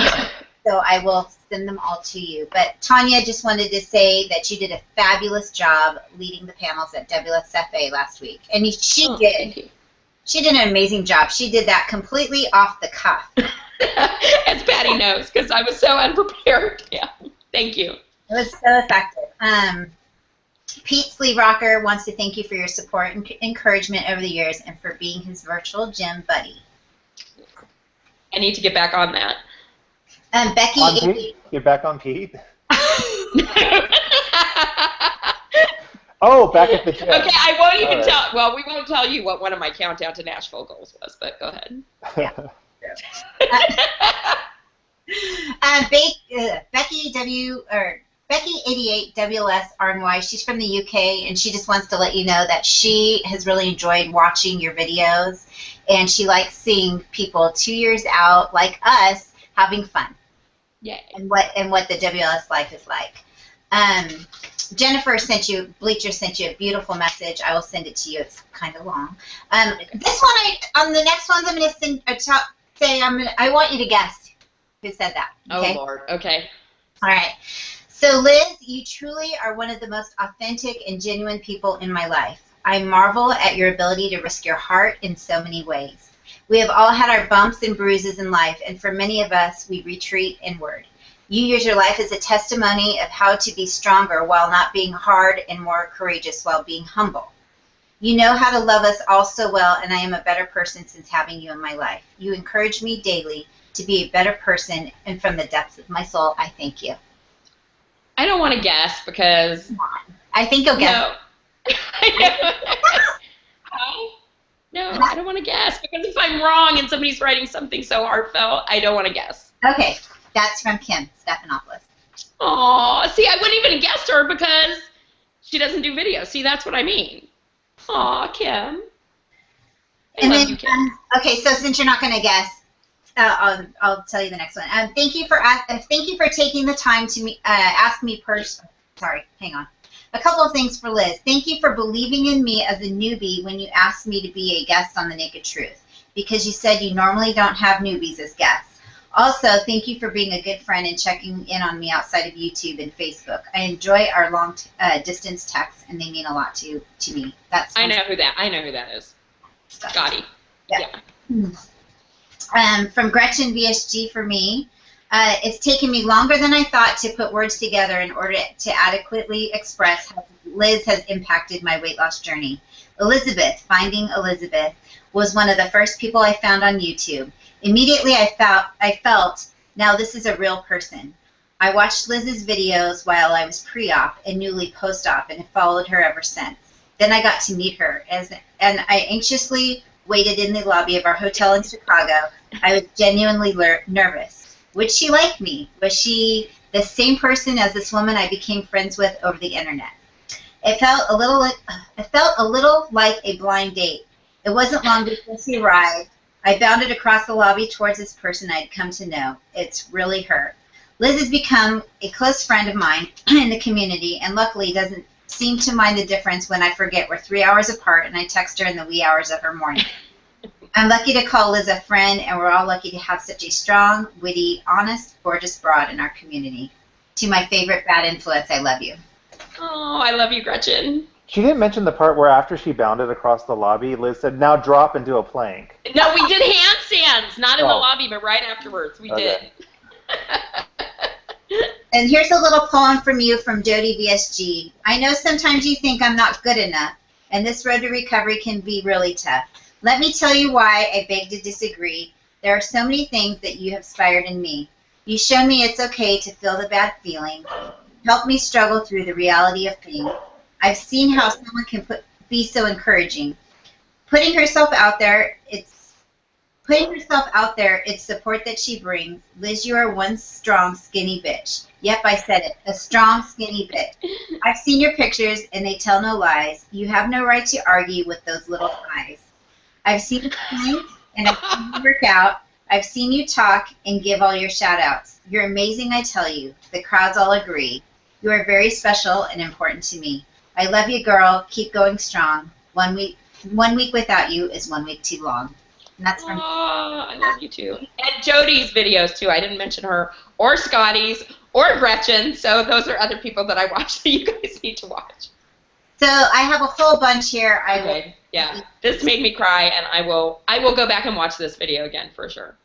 So I will send them all to you. But Tanya just wanted to say that you did a fabulous job leading the panels at WSFA last week. And she did. Thank you. She did an amazing job. She did that completely off the cuff. As Patty knows, because I was so unprepared. Yeah. Thank you. It was so effective. Pete Sleeve Rocker wants to thank you for your support and encouragement over the years and for being his virtual gym buddy. I need to get back on that. Becky, On Pete? You're back on Pete? Oh, back at the gym. Okay, I won't even All tell. Well, we won't tell you what one of my countdown to Nashville goals was, but go ahead. Becky 88 WLS RNY. She's from the UK, and she just wants to let you know that she has really enjoyed watching your videos, and she likes seeing people 2 years out like us having fun. Yay. And what the WLS life is like. Jennifer Bleacher sent you a beautiful message. I will send it to you. It's kind of long. This one, on the next ones, I'm going to say I want you to guess who said that. Okay? Oh, Lord. Okay. All right. So, Liz, you truly are one of the most authentic and genuine people in my life. I marvel at your ability to risk your heart in so many ways. We have all had our bumps and bruises in life, and for many of us, we retreat inward. You use your life as a testimony of how to be stronger while not being hard and more courageous while being humble. You know how to love us all so well, and I am a better person since having you in my life. You encourage me daily to be a better person, and from the depths of my soul, I thank you. I don't want to guess because... I think you'll guess. No, I don't want to guess because if I'm wrong and somebody's writing something so heartfelt, I don't want to guess. Okay, that's from Kim Stephanopoulos. Aw, see, I wouldn't even have guessed her because she doesn't do videos. See, that's what I mean. Aw, Kim. I love you, Kim. Okay, so since you're not going to guess, I'll tell you the next one. Thank you for taking the time to ask me personally. Sorry, hang on. A couple of things for Liz. Thank you for believing in me as a newbie when you asked me to be a guest on The Naked Truth, because you said you normally don't have newbies as guests. Also, thank you for being a good friend and checking in on me outside of YouTube and Facebook. I enjoy our long distance texts, and they mean a lot to me. I know who that is. Scotty. Yeah. From Gretchen VSG for me. It's taken me longer than I thought to put words together in order to adequately express how Liz has impacted my weight loss journey. Elizabeth, Finding Elizabeth, was one of the first people I found on YouTube. Immediately I felt, now this is a real person. I watched Liz's videos while I was pre-op and newly post-op and have followed her ever since. Then I got to meet her, and I anxiously waited in the lobby of our hotel in Chicago. I was genuinely nervous. Would she like me? Was she the same person as this woman I became friends with over the internet? It felt a little like a blind date. It wasn't long before she arrived. I bounded across the lobby towards this person I'd come to know. It's really her. Liz has become a close friend of mine in the community, and luckily doesn't seem to mind the difference when I forget we're 3 hours apart and I text her in the wee hours of her morning. I'm lucky to call Liz a friend, and we're all lucky to have such a strong, witty, honest, gorgeous broad in our community. To my favorite bad influence, I love you. Oh, I love you, Gretchen. She didn't mention the part where after she bounded across the lobby, Liz said, now drop and do a plank. No, we did handstands, not in the lobby, but right afterwards. We did. And here's a little poem from you from Jody VSG. I know sometimes you think I'm not good enough, and this road to recovery can be really tough. Let me tell you why I beg to disagree. There are so many things that you have inspired in me. You show me it's okay to feel the bad feelings. Help me struggle through the reality of pain. I've seen how someone can be so encouraging. Putting herself out there, it's support that she brings. Liz, you are one strong, skinny bitch. Yep, I said it. A strong, skinny bitch. I've seen your pictures, and they tell no lies. You have no right to argue with those little eyes. I've seen you play, and I've seen you work out. I've seen you talk and give all your shout-outs. You're amazing, I tell you. The crowds all agree. You are very special and important to me. I love you, girl. Keep going strong. 1 week without you is 1 week too long. And that's from I love you too. And Jody's videos too. I didn't mention her, or Scotty's, or Gretchen. So those are other people that I watch that you guys need to watch. So I have a whole bunch here. Okay. Yeah. This made me cry, and I will go back and watch this video again for sure.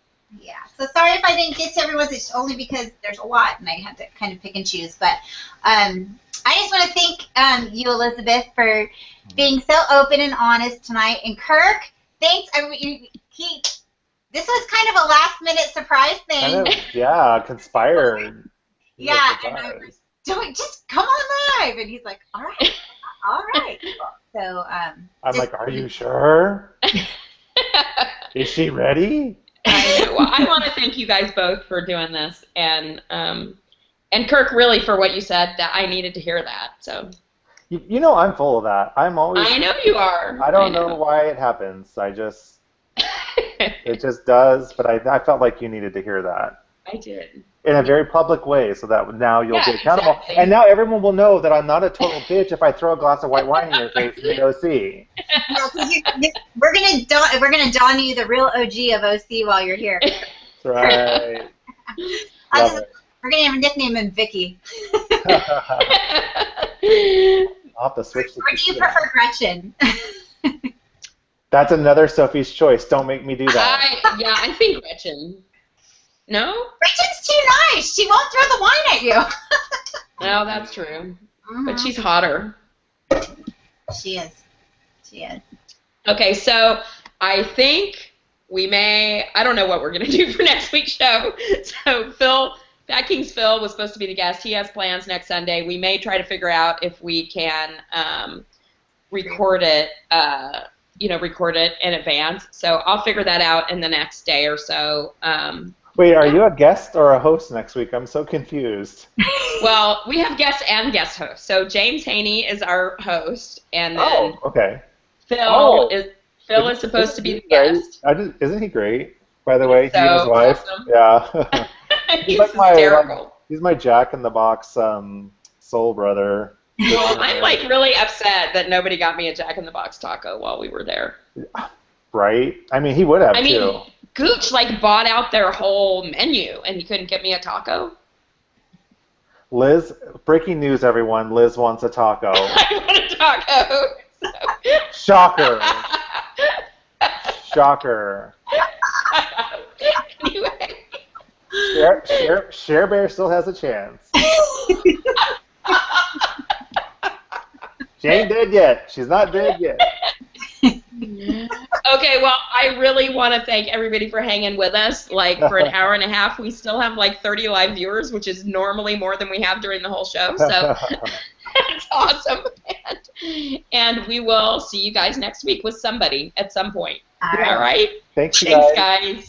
Yeah. So sorry if I didn't get to everyone's. It's only because there's a lot, and I had to kind of pick and choose. But I just want to thank you, Elizabeth, for being so open and honest tonight. And Kirk, thanks. This was kind of a last-minute surprise thing. Kind of, yeah, conspired. Yeah, and I was doing, just come on live, and he's like, all right, all right. So I'm like, are you sure? Is she ready? Well, I want to thank you guys both for doing this, and Kirk, really, for what you said. That I needed to hear that. So. You know, I'm full of that. I'm always. I know you are. I don't know why it happens. It just does. But I felt like you needed to hear that. I did. In a very public way, so that now you'll be accountable. Exactly. And now everyone will know that I'm not a total bitch if I throw a glass of white wine in your face in the OC. No, we're gonna don you the real OG of OC while you're here. That's right. We're gonna have a nickname him Vicky. I'll have to switch. Or do you prefer Gretchen? That's another Sophie's Choice. Don't make me do that. I think Gretchen. No? Gretchen's too nice. She won't throw the wine at you. No, that's true. But she's hotter. She is. She is. Okay, so I think we may, I don't know what we're going to do for next week's show. So Fat King's Phil was supposed to be the guest. He has plans next Sunday. We may try to figure out if we can record it in advance. So I'll figure that out in the next day or so. Wait, are you a guest or a host next week? I'm so confused. Well, we have guests and guest hosts. So James Haney is our host, and then Phil is supposed to be the guest. Isn't he great? By the way, he and his wife. Awesome. Yeah. He's hysterical. He's my Jack in the Box soul brother. Well, I'm like really upset that nobody got me a Jack in the Box taco while we were there. Right? I mean, he would have too. Gooch bought out their whole menu, and he couldn't get me a taco. Liz, breaking news, everyone. Liz wants a taco. I want a taco. Shocker. Shocker. Anyway. Share Bear still has a chance. She ain't dead yet. She's not dead yet. Okay, well, I really want to thank everybody for hanging with us. For an hour and a half, we still have 30 live viewers, which is normally more than we have during the whole show. So it's awesome. And we will see you guys next week with somebody at some point. All right. All right? Thanks, guys.